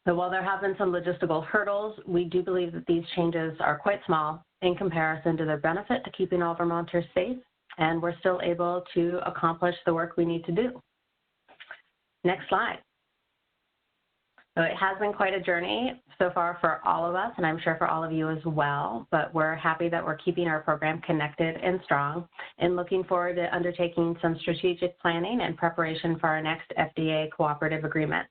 So while there have been some logistical hurdles, we do believe that these changes are quite small in comparison to their benefit to keeping all Vermonters safe, and we're still able to accomplish the work we need to do. Next slide. So it has been quite a journey so far for all of us, and I'm sure for all of you as well, but we're happy that we're keeping our program connected and strong, and looking forward to undertaking some strategic planning and preparation for our next FDA cooperative agreement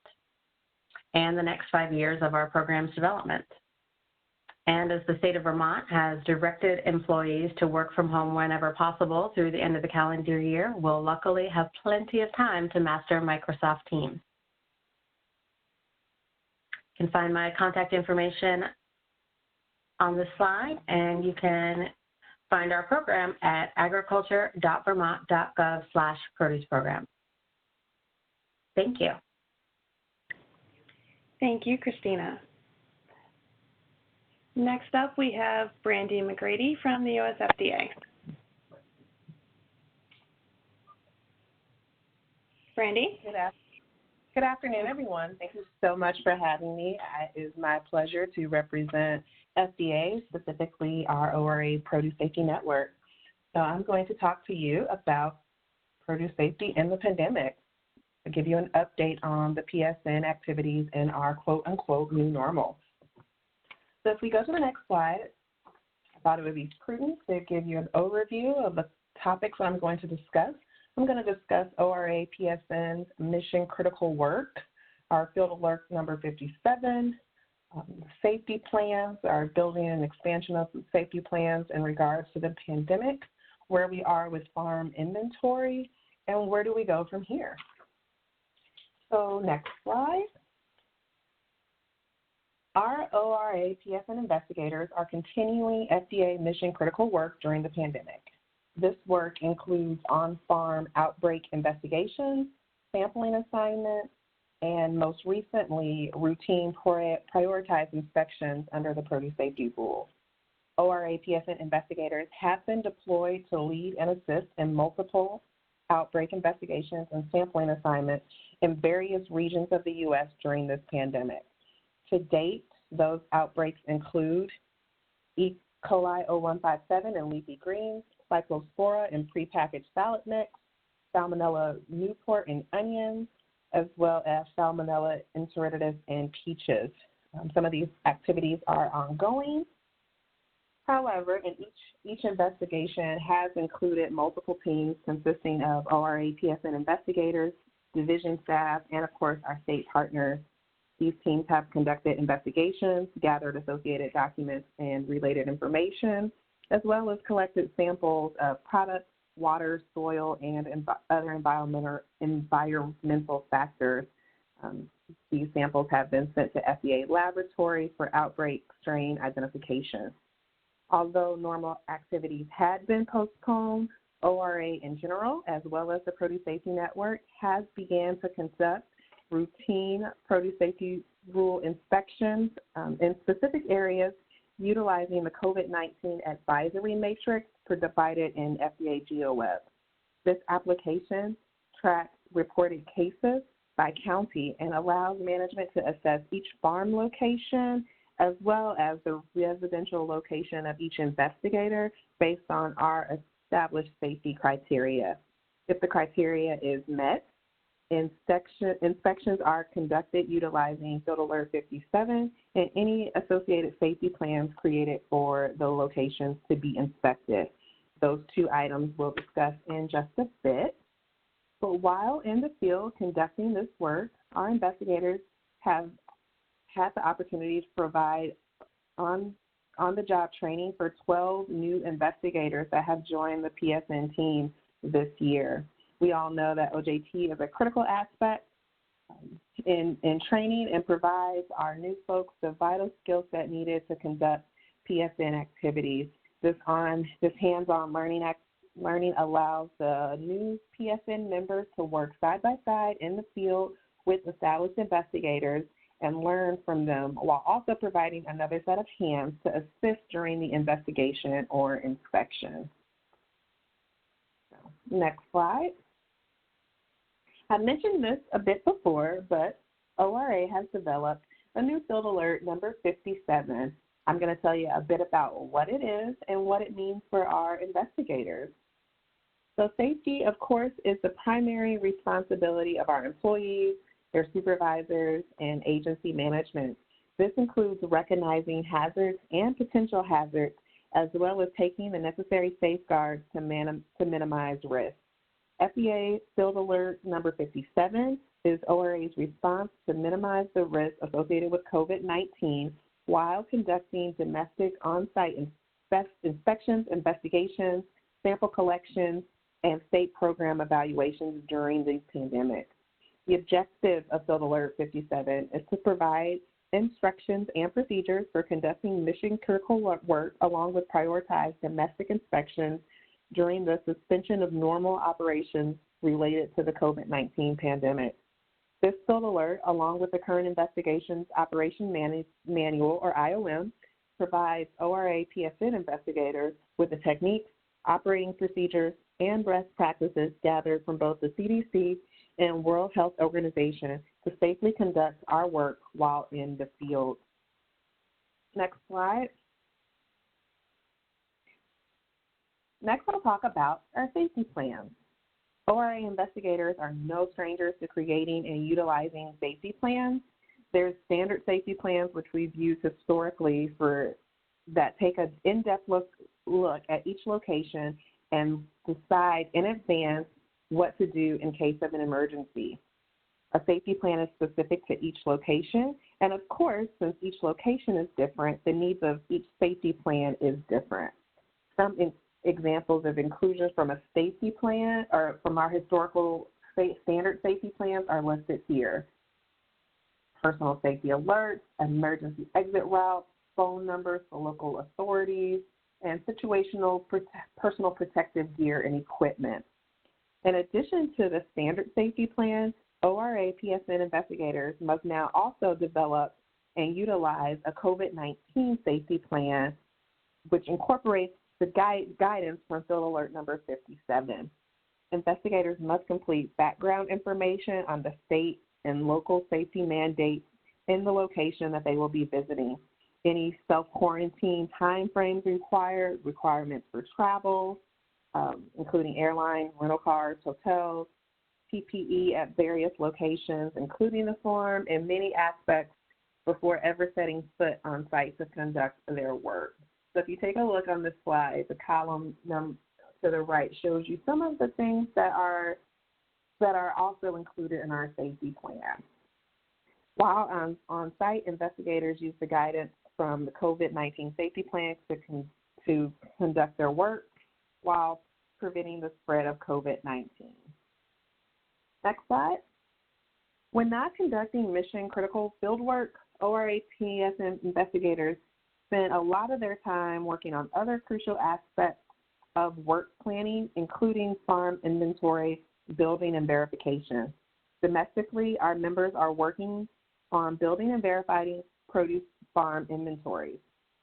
and the next 5 years of our program's development. And as the state of Vermont has directed employees to work from home whenever possible through the end of the calendar year, we'll luckily have plenty of time to master Microsoft Teams. You can find my contact information on this slide, and you can find our program at agriculture.vermont.gov/produce program. Thank you. Thank you, Christina. Next up, we have Brandy McGrady from the USFDA. Brandy? Good afternoon, everyone. Thank you so much for having me. It is my pleasure to represent FDA, specifically our ORA Produce Safety Network. So I'm going to talk to you about produce safety in the pandemic. I'll give you an update on the PSN activities in our quote-unquote new normal. So if we go to the next slide, I thought it would be prudent to give you an overview of the topics I'm going to discuss. I'm going to discuss ORA PSN's mission critical work, our field alert number 57, safety plans, our building and expansion of safety plans in regards to the pandemic, where we are with farm inventory, and where do we go from here. So next slide. Our ORA PSN investigators are continuing FDA mission critical work during the pandemic. This work includes on-farm outbreak investigations, sampling assignments, and most recently, routine prioritized inspections under the produce safety rules. ORA PSN investigators have been deployed to lead and assist in multiple outbreak investigations and sampling assignments in various regions of the U.S. during this pandemic. To date, those outbreaks include E. coli 0157 in leafy greens, Cyclospora in prepackaged salad mix, Salmonella Newport in onions, as well as Salmonella enteritidis in peaches. Some of these activities are ongoing. However, in each investigation has included multiple teams consisting of ORA PSN investigators, division staff, and of course our state partners. These teams have conducted investigations, gathered associated documents and related information, as well as collected samples of products, water, soil, and other environmental factors. These samples have been sent to FDA laboratories for outbreak strain identification. Although normal activities had been postponed, ORA in general, as well as the Produce Safety Network, has began to conduct routine produce safety rule inspections in specific areas utilizing the COVID-19 advisory matrix provided in FDA GeoWeb. This application tracks reported cases by county and allows management to assess each farm location as well as the residential location of each investigator based on our established safety criteria. If the criteria is met, inspections are conducted utilizing Field Alert 57 and any associated safety plans created for the locations to be inspected. Those two items we'll discuss in just a bit. But while in the field conducting this work, our investigators have had the opportunity to provide on-the-job training for 12 new investigators that have joined the PSN team this year. We all know that OJT is a critical aspect in training and provides our new folks the vital skill set needed to conduct PSN activities. This hands-on learning allows the new PSN members to work side by side in the field with established investigators and learn from them while also providing another set of hands to assist during the investigation or inspection. Next slide. I mentioned this a bit before, but ORA has developed a new Field Alert number 57. I'm going to tell you a bit about what it is and what it means for our investigators. So safety, of course, is the primary responsibility of our employees, their supervisors, and agency management. This includes recognizing hazards and potential hazards, as well as taking the necessary safeguards to minimize risk. FDA Field Alert number 57 is ORA's response to minimize the risk associated with COVID-19 while conducting domestic on-site inspections, investigations, sample collections, and state program evaluations during the pandemic. The objective of Field Alert 57 is to provide instructions and procedures for conducting mission-critical work along with prioritized domestic inspections during the suspension of normal operations related to the COVID-19 pandemic. This Field Alert, along with the Current Investigations Operation Manual, or IOM, provides ORA PSN investigators with the techniques, operating procedures, and best practices gathered from both the CDC and World Health Organization to safely conduct our work while in the field. Next slide. Next, I'll talk about our safety plans. ORA investigators are no strangers to creating and utilizing safety plans. There's standard safety plans, which we've used historically that take an in-depth look at each location and decide in advance what to do in case of an emergency. A safety plan is specific to each location, and of course, since each location is different, the needs of each safety plan is different. Some examples of inclusion from a safety plan or from our historical standard safety plans are listed here. Personal safety alerts, emergency exit routes, phone numbers for local authorities, and situational personal protective gear and equipment. In addition to the standard safety plans, ORA PSN investigators must now also develop and utilize a COVID-19 safety plan, which incorporates the guidance from Field Alert number 57. Investigators must complete background information on the state and local safety mandates in the location that they will be visiting. Any self-quarantine timeframes required, requirements for travel, including airline, rental cars, hotels, PPE at various locations, including the form, and many aspects before ever setting foot on site to conduct their work. So if you take a look on this slide, the column to the right shows you some of the things that are also included in our safety plan. While on site, investigators use the guidance from the COVID-19 safety plan to conduct their work while preventing the spread of COVID-19. Next slide. When not conducting mission-critical field work, ORA PSN investigators spend a lot of their time working on other crucial aspects of work planning, including farm inventory, building, and verification. Domestically, our members are working on building and verifying produce farm inventories.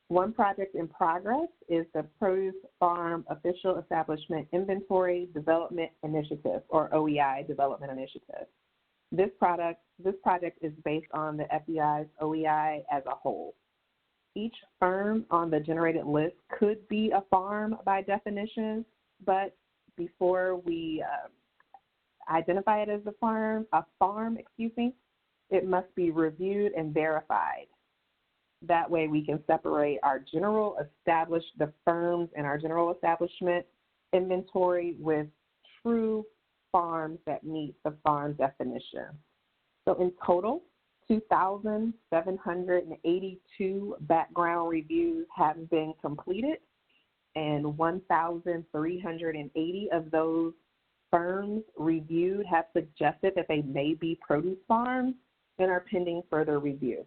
One project in progress is the Produce Farm Official Establishment Inventory Development Initiative, or OEI Development Initiative. This project is based on the FEI's OEI as a whole. Each firm on the generated list could be a farm by definition, but before we identify it as a farm, it must be reviewed and verified. That way we can separate the firms in our general establishment inventory with true farms that meet the farm definition. So in total, 2,782 background reviews have been completed, and 1,380 of those firms reviewed have suggested that they may be produce farms and are pending further review.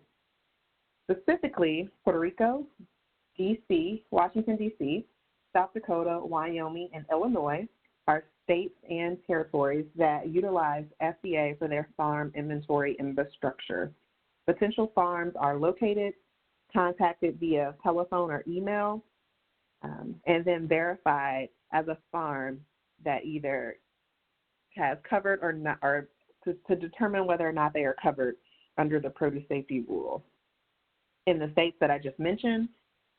Specifically, Puerto Rico, D.C., Washington, D.C., South Dakota, Wyoming, and Illinois are states and territories that utilize FBA for their farm inventory infrastructure. Potential farms are located, contacted via telephone or email, and then verified as a farm that either has covered or not, or to determine whether or not they are covered under the produce safety rules. In the states that I just mentioned,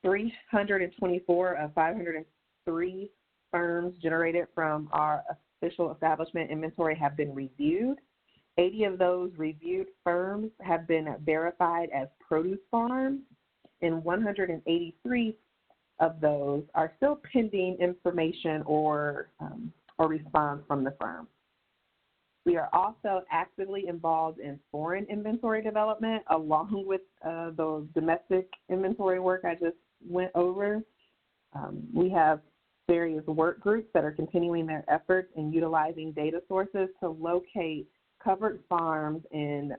324 of 503 firms generated from our official establishment inventory have been reviewed. 80 of those reviewed firms have been verified as produce farms, and 183 of those are still pending information or response from the firm. We are also actively involved in foreign inventory development along with the domestic inventory work I just went over. We have various work groups that are continuing their efforts in utilizing data sources to locate covered farms in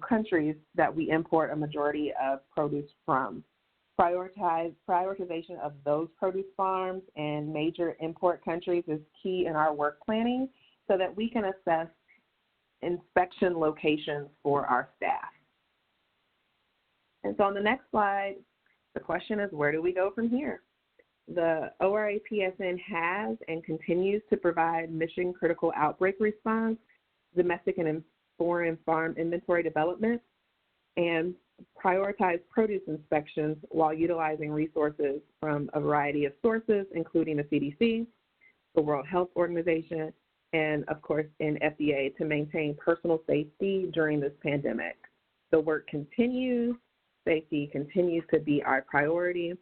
countries that we import a majority of produce from. Prioritization of those produce farms and major import countries is key in our work planning so that we can assess inspection locations for our staff. And so on the next slide, the question is, where do we go from here? The ORA PSN has and continues to provide mission-critical outbreak response, domestic and foreign farm inventory development, and prioritize produce inspections while utilizing resources from a variety of sources, including the CDC, the World Health Organization, and of course in FDA to maintain personal safety during this pandemic. The work continues, safety continues to be our priority,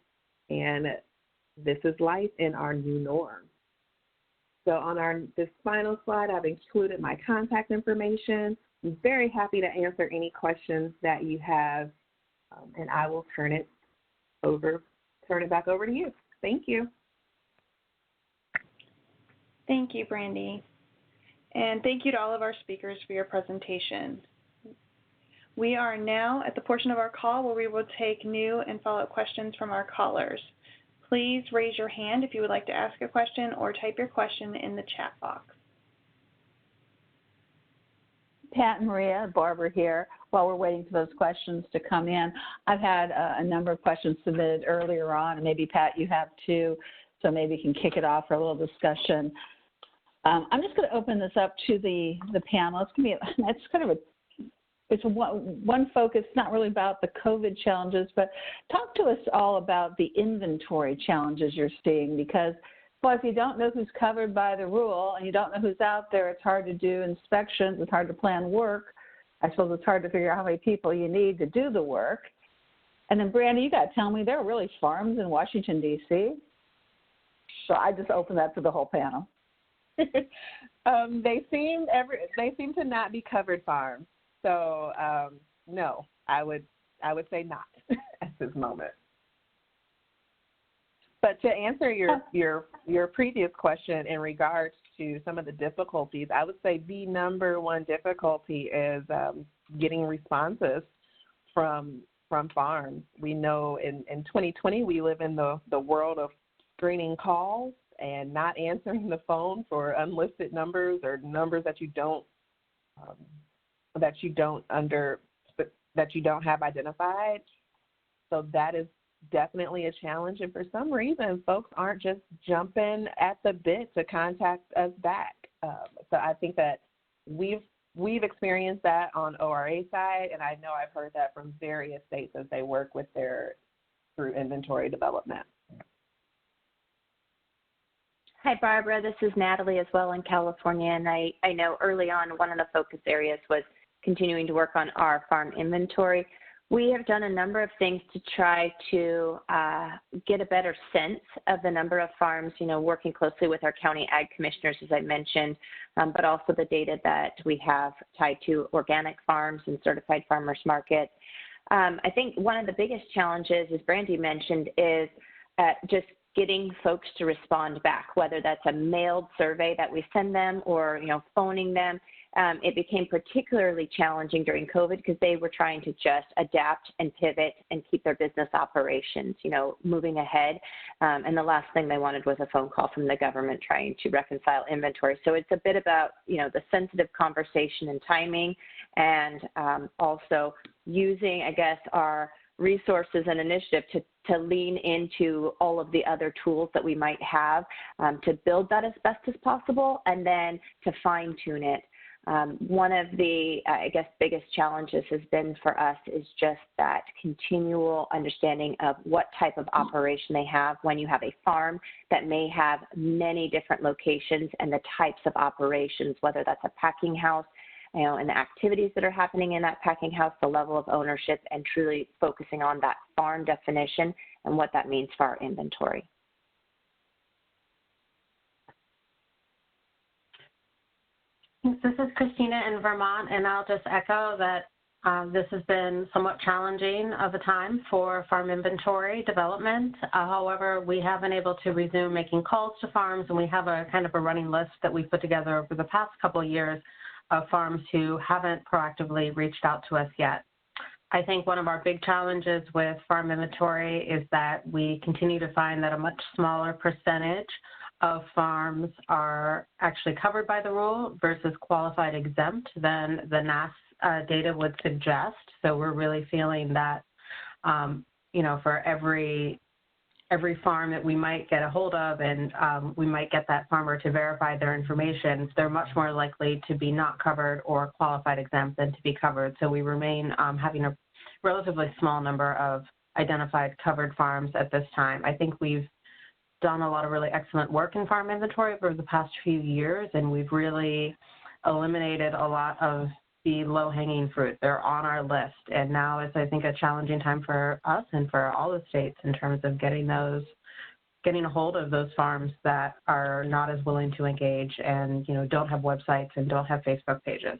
and this is life in our new norm. So on this final slide, I've included my contact information. I'm very happy to answer any questions that you have, and I will turn it back over to you. Thank you. Thank you, Brandy. And thank you to all of our speakers for your presentation. We are now at the portion of our call where we will take new and follow-up questions from our callers. Please raise your hand if you would like to ask a question or type your question in the chat box. Pat and Maria, Barbara here. While we're waiting for those questions to come in, I've had a number of questions submitted earlier on, and maybe Pat, you have too, so maybe you can kick it off for a little discussion. I'm just going to open this up to the panel. It's going to be, it's kind of it's one focus, not really about the COVID challenges, but talk to us all about the inventory challenges you're seeing, because well, if you don't know who's covered by the rule and you don't know who's out there, it's hard to do inspections, it's hard to plan work. I suppose it's hard to figure out how many people you need to do the work. And then, Brandy, you got to tell me, there are really farms in Washington, D.C.? So I just opened that to the whole panel. They seem to not be covered farms. So no, I would say not at this moment. But to answer your previous question in regards to some of the difficulties, I would say the number one difficulty is getting responses from farms. We know in 2020 we live in the world of screening calls and not answering the phone for unlisted numbers or numbers that you don't have identified. So that is definitely a challenge, and for some reason folks aren't just jumping at the bit to contact us back. So I think that we've experienced that on ORA side, and I know I've heard that from various states as they work with through inventory development. Hi, Barbara. This is Natalie as well in California, and I know early on one of the focus areas was continuing to work on our farm inventory. We have done a number of things to try to get a better sense of the number of farms, working closely with our county ag commissioners, as I mentioned, but also the data that we have tied to organic farms and certified farmers markets. I think one of the biggest challenges, as Brandy mentioned, is just getting folks to respond back, whether that's a mailed survey that we send them or, phoning them. It became particularly challenging during COVID because they were trying to just adapt and pivot and keep their business operations, moving ahead. And the last thing they wanted was a phone call from the government trying to reconcile inventory. So it's a bit about, the sensitive conversation and timing, and also using, I guess, our resources and initiative to lean into all of the other tools that we might have to build that as best as possible and then to fine tune it. One of the, biggest challenges has been for us is just that continual understanding of what type of operation they have when you have a farm that may have many different locations and the types of operations, whether that's a packing house, and the activities that are happening in that packing house, the level of ownership, and truly focusing on that farm definition and what that means for our inventory. This is Christina in Vermont, and I'll just echo that this has been somewhat challenging of a time for farm inventory development. However, we have been able to resume making calls to farms, and we have a kind of a running list that we've put together over the past couple of years of farms who haven't proactively reached out to us yet. I think one of our big challenges with farm inventory is that we continue to find that a much smaller percentage of farms are actually covered by the rule versus qualified exempt than the NASS data would suggest. So we're really feeling that, for every farm that we might get a hold of and we might get that farmer to verify their information, they're much more likely to be not covered or qualified exempt than to be covered. So we remain having a relatively small number of identified covered farms at this time. I think we've done a lot of really excellent work in farm inventory over the past few years, and we've really eliminated a lot of the low-hanging fruit. They're on our list, and now is, I think, a challenging time for us and for all the states in terms of getting a hold of those farms that are not as willing to engage and, don't have websites and don't have Facebook pages.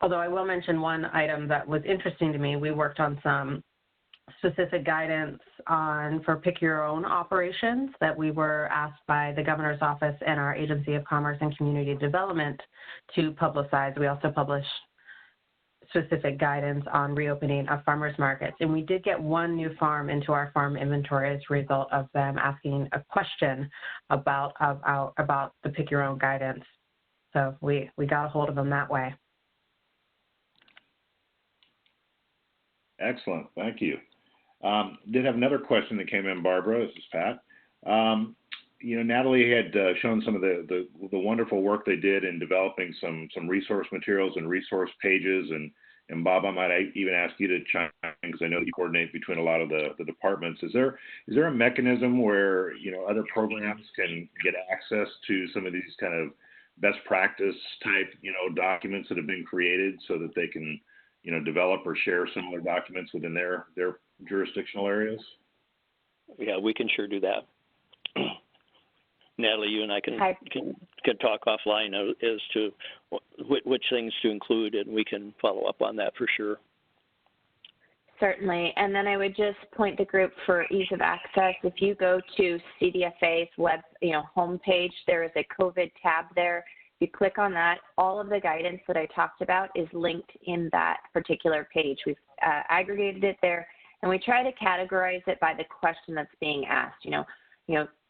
Although I will mention one item that was interesting to me. We worked on some specific guidance for pick your own operations that we were asked by the governor's office and our Agency of Commerce and Community Development to publicize. We also published specific guidance on reopening of farmers markets. And we did get one new farm into our farm inventory as a result of them asking a question about the pick your own guidance. So we got a hold of them that way. Excellent, thank you. Did have another question that came in, Barbara. This is Pat. Natalie had shown some of the wonderful work they did in developing some resource materials and resource pages. And Bob, I might even ask you to chime in because I know you coordinate between a lot of the departments. Is there a mechanism where other programs can get access to some of these kind of best practice type documents that have been created so that they can develop or share similar documents within their jurisdictional areas? Yeah, we can sure do that. Natalie, you and I can talk offline as to which things to include, and we can follow up on that for sure. Certainly. And then I would just point the group for ease of access. If you go to CDFA's web, homepage, there is a COVID tab there. You click on that. All of the guidance that I talked about is linked in that particular page. We've aggregated it there, and we try to categorize it by the question that's being asked.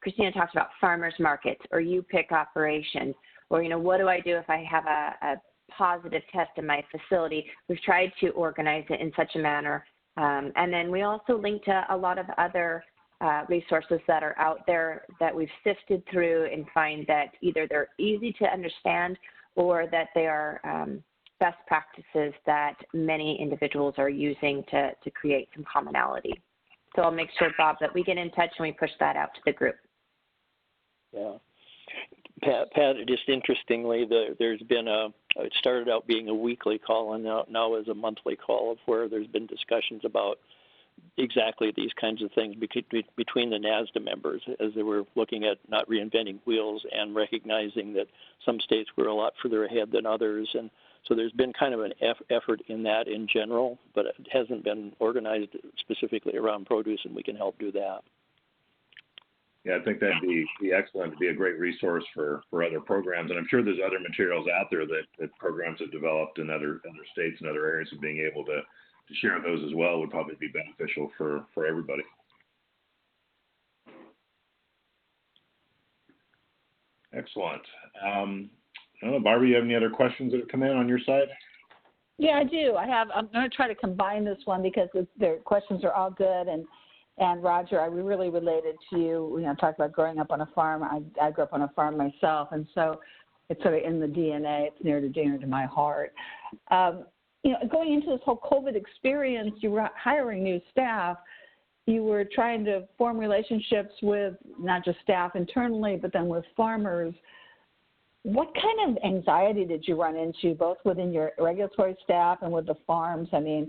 Christina talked about farmers markets or you-pick operations, or, what do I do if I have a positive test in my facility? We've tried to organize it in such a manner. And then we also link to a lot of other resources that are out there that we've sifted through and find that either they're easy to understand or that they are best practices that many individuals are using to create some commonality. So I'll make sure, Bob, that we get in touch and we push that out to the group. Yeah. Pat, just interestingly, there's been it started out being a weekly call and now is a monthly call of where there's been discussions about exactly these kinds of things between the NASDA members as they were looking at not reinventing wheels and recognizing that some states were a lot further ahead than others. And so there's been kind of an effort in that in general, but it hasn't been organized specifically around produce, and we can help do that. Yeah, I think that'd be excellent to be a great resource for other programs. And I'm sure there's other materials out there that programs have developed in other states and other areas, and being able to share those as well would probably be beneficial for everybody. Excellent. I don't know, Barbara, you have any other questions that have come in on your side? Yeah, I do. I'm going to try to combine this one because their questions are all good. And Roger, I really related to you, talked about growing up on a farm. I grew up on a farm myself, and so it's sort of in the DNA. It's near and dear to my heart. Going into this whole COVID experience, you were hiring new staff. You were trying to form relationships with not just staff internally, but then with farmers. What kind of anxiety did you run into, both within your regulatory staff and with the farms? I mean,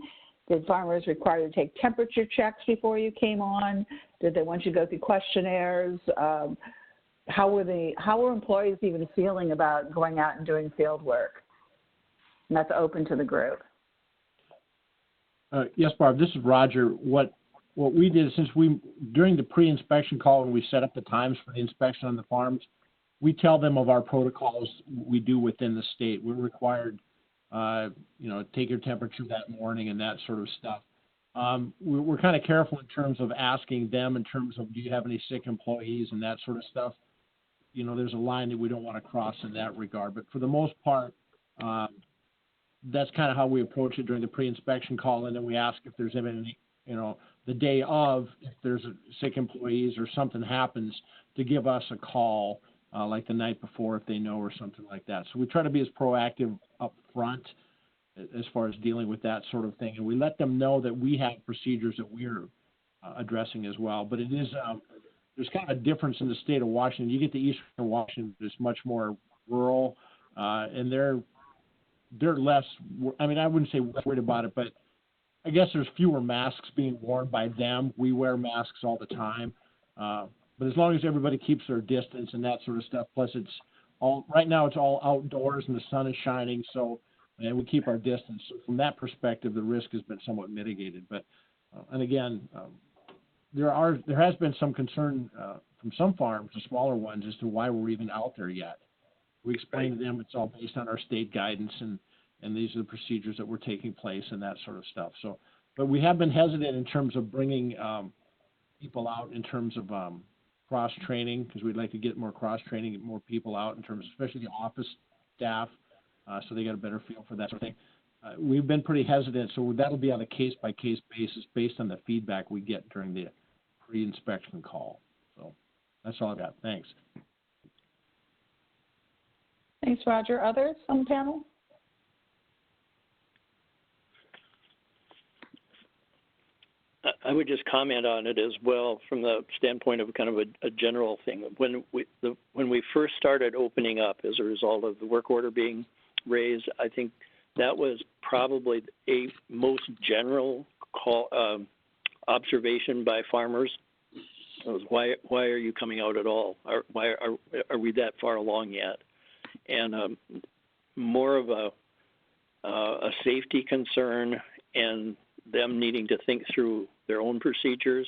did farmers require you to take temperature checks before you came on? Did they want you to go through questionnaires? How were employees even feeling about going out and doing field work? And that's open to the group. Yes, Barb, this is Roger. What we did, during the pre-inspection call, when we set up the times for the inspection on the farms, we tell them of our protocols we do within the state. We're required, take your temperature that morning and that sort of stuff. We're kind of careful in terms of asking them in terms of, do you have any sick employees and that sort of stuff. There's a line that we don't want to cross in that regard. But for the most part, that's kind of how we approach it during the pre-inspection call. And then we ask if there's any, the day of, if there's sick employees or something happens, to give us a call. Like the night before if they know, or something like that. So we try to be as proactive up front as far as dealing with that sort of thing. And we let them know that we have procedures that we're addressing as well. But it is, there's kind of a difference in the state of Washington. You get to Eastern Washington, it's much more rural, and they're less, I wouldn't say less worried about it, but I guess there's fewer masks being worn by them. We wear masks all the time. But as long as everybody keeps their distance and that sort of stuff, plus right now it's all outdoors and the sun is shining, and we keep our distance. So from that perspective, the risk has been somewhat mitigated. But And again, there has been some concern from some farms, the smaller ones, as to why we're even out there yet. We explained to them it's all based on our state guidance, and these are the procedures that were taking place and that sort of stuff. So, but we have been hesitant in terms of bringing people out in terms of cross training, because we'd like to get more cross training, get more people out in terms, especially the office staff, so they get a better feel for that sort of thing. We've been pretty hesitant, so that'll be on a case-by-case basis based on the feedback we get during the pre-inspection call. So that's all I've got. Thanks. Thanks, Roger. Others on the panel? I would just comment on it as well from the standpoint of kind of a general thing. When we first started opening up as a result of the work order being raised, I think that was probably a most general observation by farmers. It was, why are you coming out at all? Why are we that far along yet? And more of a safety concern and them needing to think through their own procedures.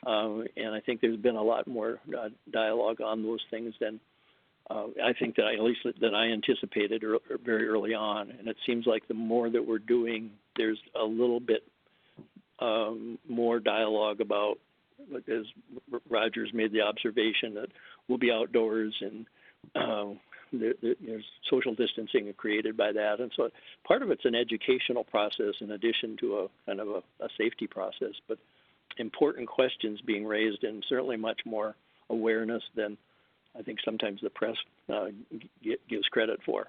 And I think there's been a lot more dialogue on those things than I think that at least that I anticipated very early on. And it seems like the more that we're doing, there's a little bit more dialogue about, as Roger's made the observation, that we'll be outdoors and there's social distancing created by that. And so part of it's an educational process in addition to a kind of a safety process, but important questions being raised and certainly much more awareness than I think sometimes the press gives credit for.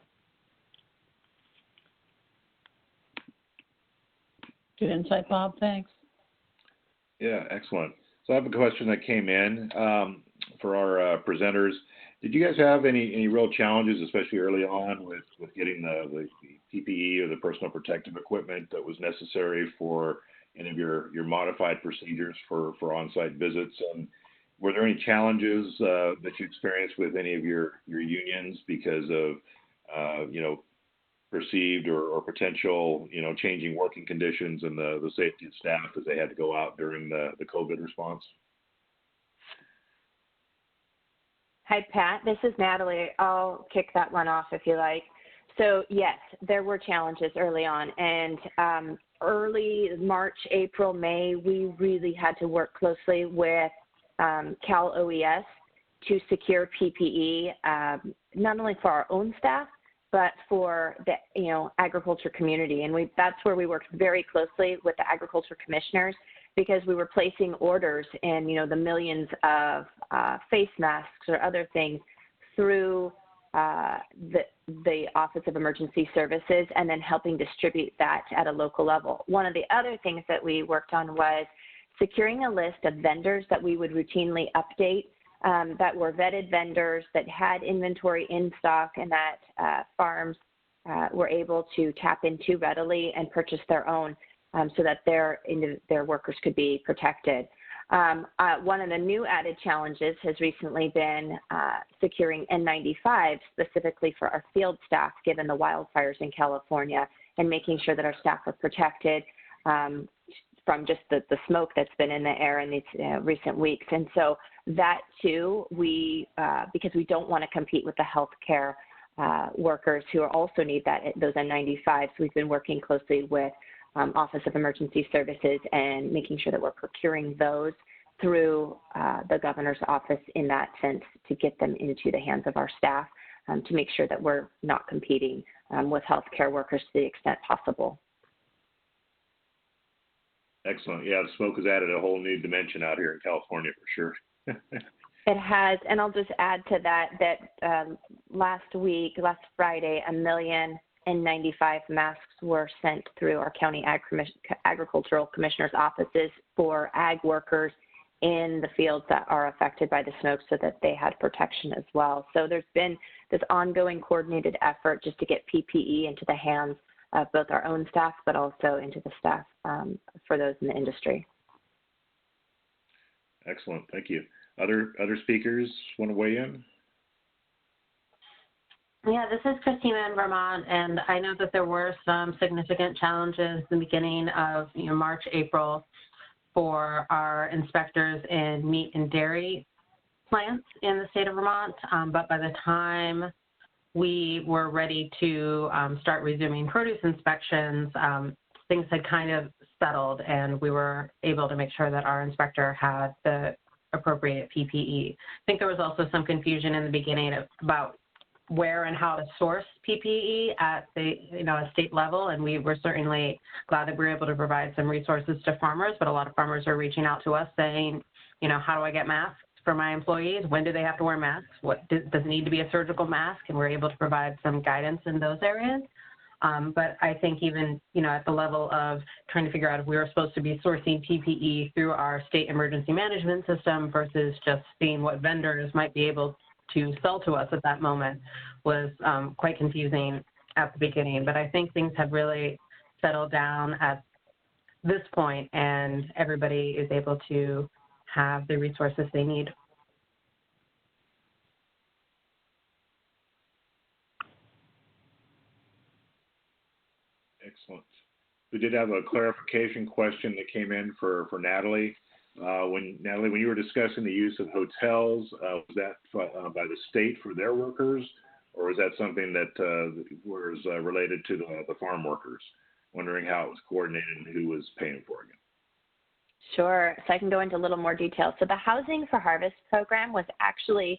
Good insight, Bob. Thanks. Yeah, excellent. So I have a question that came in for our presenters. Did you guys have any real challenges, especially early on, with getting the PPE or the personal protective equipment that was necessary for any of your modified procedures for on-site visits? And were there any challenges that you experienced with any of your unions because of perceived or potential changing working conditions and the safety of staff as they had to go out during the COVID response? Hi, Pat. This is Natalie. I'll kick that one off if you like. So, yes, there were challenges early on. And early March, April, May, we really had to work closely with Cal OES to secure PPE, not only for our own staff, but for the agriculture community. And that's where we worked very closely with the agriculture commissioners, because we were placing orders in the millions of face masks or other things through the Office of Emergency Services, and then helping distribute that at a local level. One of the other things that we worked on was securing a list of vendors that we would routinely update, that were vetted vendors that had inventory in stock and that farms were able to tap into readily and purchase their own, so that their workers could be protected. One of the new added challenges has recently been securing N95 specifically for our field staff, given the wildfires in California, and making sure that our staff are protected from just the smoke that's been in the air in these recent weeks. And so that too, because we don't want to compete with the healthcare workers who also need those N95s, we've been working closely with Office of Emergency Services and making sure that we're procuring those through the governor's office in that sense, to get them into the hands of our staff, to make sure that we're not competing with healthcare workers to the extent possible. Excellent. Yeah, the smoke has added a whole new dimension out here in California for sure. It has, and I'll just add to that last Friday, 1 million N95 masks were sent through our county agricultural commissioner's offices for ag workers in the fields that are affected by the smoke, so that they had protection as well. So there's been this ongoing coordinated effort just to get PPE into the hands of both our own staff, but also into the staff for those in the industry. Excellent. Thank you. Other speakers want to weigh in? Yeah, this is Christina in Vermont, and I know that there were some significant challenges in the beginning of March, April, for our inspectors in meat and dairy plants in the state of Vermont. But by the time we were ready to start resuming produce inspections, things had kind of settled, and we were able to make sure that our inspector had the appropriate PPE. I think there was also some confusion in the beginning about where and how to source PPE at the state level, and we were certainly glad that we were able to provide some resources to farmers, but a lot of farmers are reaching out to us saying, how do I get masks for my employees? When do they have to wear masks? What does it need to be a surgical mask? And we're able to provide some guidance in those areas. But I think even, at the level of trying to figure out if we were supposed to be sourcing PPE through our state emergency management system versus just seeing what vendors might be able to sell to us at that moment was quite confusing at the beginning. But I think things have really settled down at this point, and everybody is able to have the resources they need. Excellent. We did have a clarification question that came in for Natalie. Natalie, when you were discussing the use of hotels, was that by the state for their workers, or was that something that was related to the farm workers? Wondering how it was coordinated and who was paying for it. Sure. So I can go into a little more detail. So the Housing for Harvest program was actually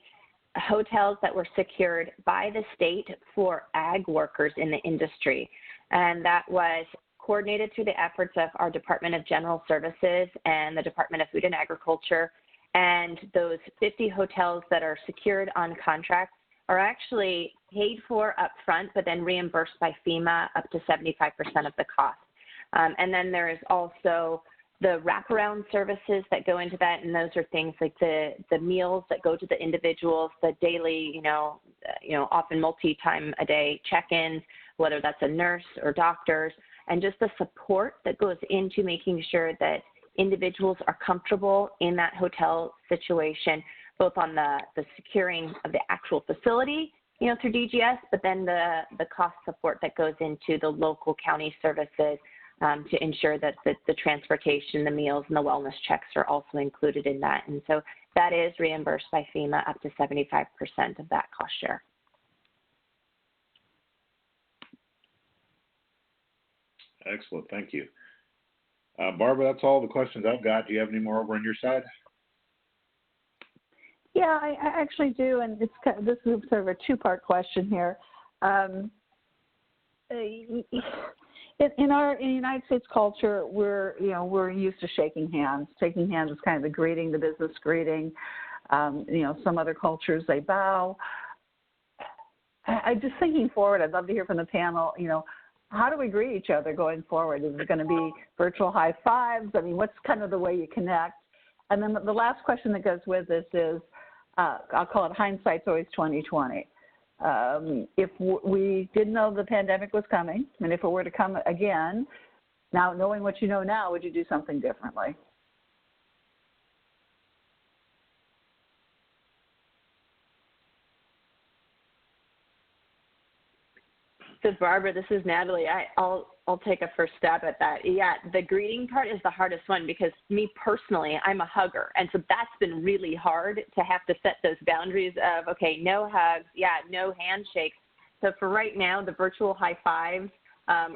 hotels that were secured by the state for ag workers in the industry. And that was coordinated through the efforts of our Department of General Services and the Department of Food and Agriculture. And those 50 hotels that are secured on contract are actually paid for up front, but then reimbursed by FEMA up to 75% of the cost. And then there is also the wraparound services that go into that, and those are things like the meals that go to the individuals, the daily, often multi-time a day check-ins, whether that's a nurse or doctors, and just the support that goes into making sure that individuals are comfortable in that hotel situation, both on the securing of the actual facility, through DGS, but then the cost support that goes into the local county services to ensure that the transportation, the meals, and the wellness checks are also included in that. And so that is reimbursed by FEMA up to 75% of that cost share. Excellent, thank you. Barbara, that's all the questions I've got. Do you have any more over on your side? Yeah, I actually do, and this is sort of a two-part question here. In United States culture, we're used to shaking hands. Shaking hands is kind of the greeting, the business greeting. Some other cultures, they bow. I just thinking forward, I'd love to hear from the panel, how do we greet each other going forward? Is it going to be virtual high fives? I mean, what's kind of the way you connect? And then the last question that goes with this is, I'll call it hindsight's always 20/20. If we didn't know the pandemic was coming, and if it were to come again, now knowing what you know now, would you do something differently? So Barbara, this is Natalie. I'll take a first stab at that. Yeah, the greeting part is the hardest one because me personally, I'm a hugger. And so that's been really hard to have to set those boundaries of, okay, no hugs, no handshakes. So for right now, the virtual high fives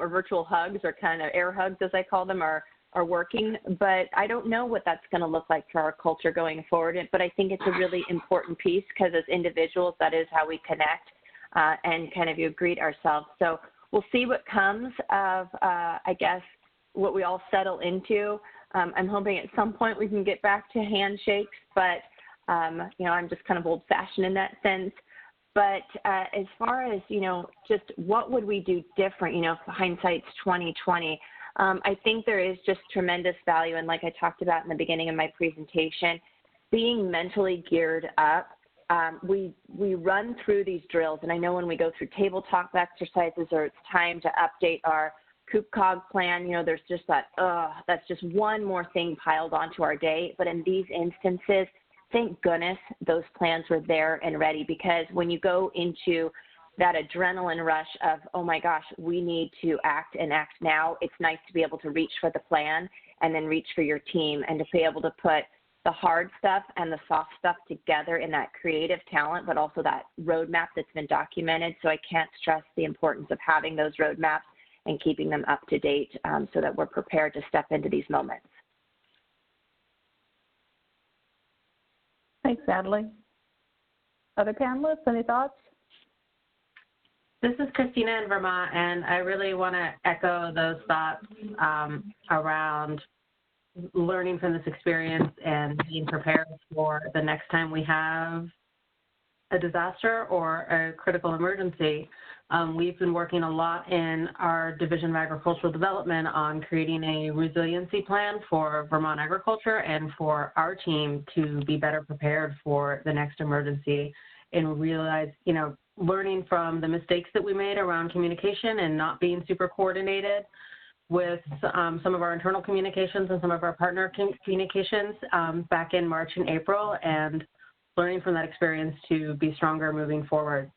or virtual hugs or kind of air hugs, as I call them, are working. But I don't know what that's going to look like for our culture going forward. But I think it's a really important piece because as individuals, that is how we connect. And kind of greet ourselves. So we'll see what comes of, I guess, what we all settle into. I'm hoping at some point we can get back to handshakes, but, I'm just kind of old-fashioned in that sense. But as far as, just what would we do different, hindsight's 20/20, I think there is just tremendous value. And like I talked about in the beginning of my presentation, being mentally geared up. We run through these drills, and I know when we go through tabletop exercises or it's time to update our COOP-COG plan, there's just that's just one more thing piled onto our day. But in these instances, thank goodness those plans were there and ready, because when you go into that adrenaline rush of, oh my gosh, we need to act and act now. It's nice to be able to reach for the plan and then reach for your team and to be able to put the hard stuff and the soft stuff together in that creative talent, but also that roadmap that's been documented. So I can't stress the importance of having those roadmaps and keeping them up to date so that we're prepared to step into these moments. Thanks, Natalie. Other panelists, any thoughts? This is Christina in Vermont, and I really want to echo those thoughts around learning from this experience and being prepared for the next time we have a disaster or a critical emergency. We've been working a lot in our Division of Agricultural Development on creating a resiliency plan for Vermont agriculture and for our team to be better prepared for the next emergency and realize, learning from the mistakes that we made around communication and not being super coordinated with some of our internal communications and some of our partner communications back in March and April, and learning from that experience to be stronger moving forward.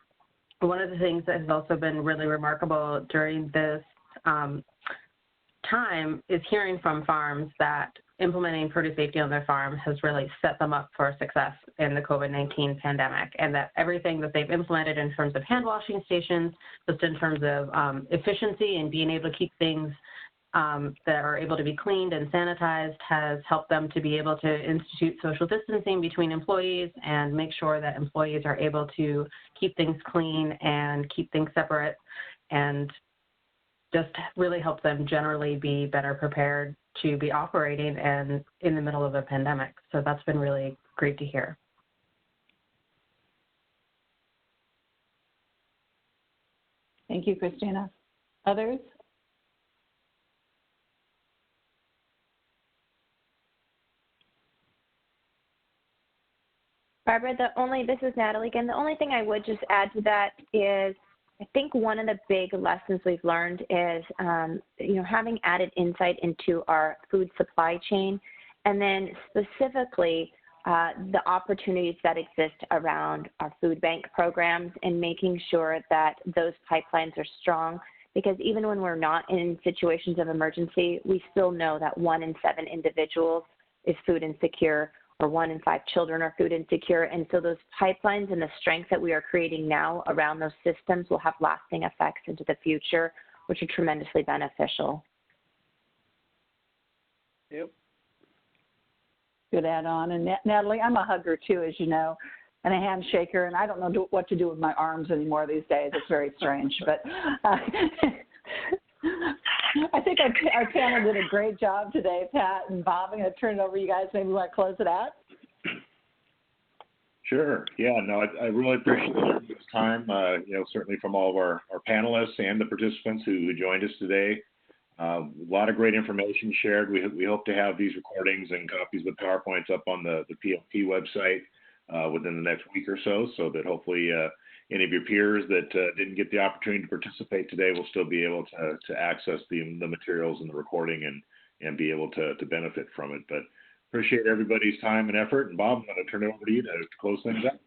One of the things that has also been really remarkable during this time is hearing from farms that implementing produce safety on their farm has really set them up for success in the COVID-19 pandemic, and that everything that they've implemented in terms of hand washing stations, just in terms of efficiency and being able to keep things that are able to be cleaned and sanitized has helped them to be able to institute social distancing between employees and make sure that employees are able to keep things clean and keep things separate, and just really help them generally be better prepared to be operating and in the middle of a pandemic. So that's been really great to hear. Thank you, Christina. Others? Barbara, this is Natalie again. The only thing I would just add to that is I think one of the big lessons we've learned is, having added insight into our food supply chain, and then specifically the opportunities that exist around our food bank programs and making sure that those pipelines are strong. Because even when we're not in situations of emergency, we still know that 1 in 7 individuals is food insecure, or 1 in 5 children are food insecure. And so those pipelines and the strength that we are creating now around those systems will have lasting effects into the future, which are tremendously beneficial. Yep. Good add-on. And Natalie, I'm a hugger too, as you know, and a handshaker, and I don't know what to do with my arms anymore these days. It's very strange, but I think our panel did a great job today, Pat and Bob. I'm going to turn it over to you guys. Maybe you want to close it out? Sure. Yeah, no, I really appreciate this time, certainly from all of our panelists and the participants who joined us today. A lot of great information shared. We hope to have these recordings and copies with PowerPoints up on the PLP website within the next week or so that hopefully any of your peers that didn't get the opportunity to participate today will still be able to access the materials and the recording and be able to benefit from it. But appreciate everybody's time and effort. And Bob, I'm going to turn it over to you to close things up.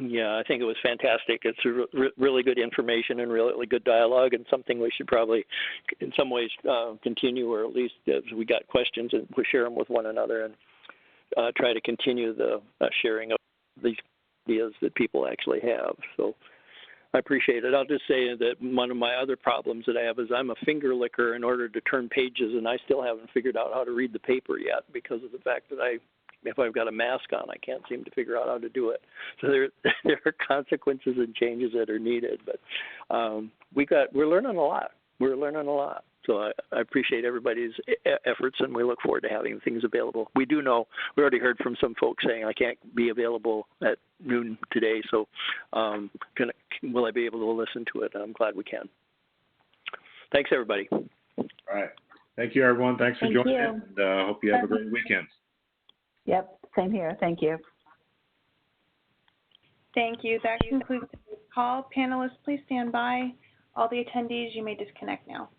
Yeah, I think it was fantastic. It's really good information and really good dialogue, and something we should probably, in some ways, continue, or at least as we got questions, and we share them with one another and try to continue the sharing of these ideas that people actually have. So I appreciate it. I'll just say that one of my other problems that I have is I'm a finger licker in order to turn pages, and I still haven't figured out how to read the paper yet because of the fact that if I've got a mask on, I can't seem to figure out how to do it. So there are consequences and changes that are needed, but we're learning a lot. We're learning a lot. So I appreciate everybody's efforts, and we look forward to having things available. We do know, we already heard from some folks saying I can't be available at noon today, so will I be able to listen to it? I'm glad we can. Thanks, everybody. All right. Thank you, everyone. Thanks for joining in, and hope you have a great weekend. Yep, same here. Thank you. Thank you. That concludes today's call. Panelists, please stand by. All the attendees, you may disconnect now.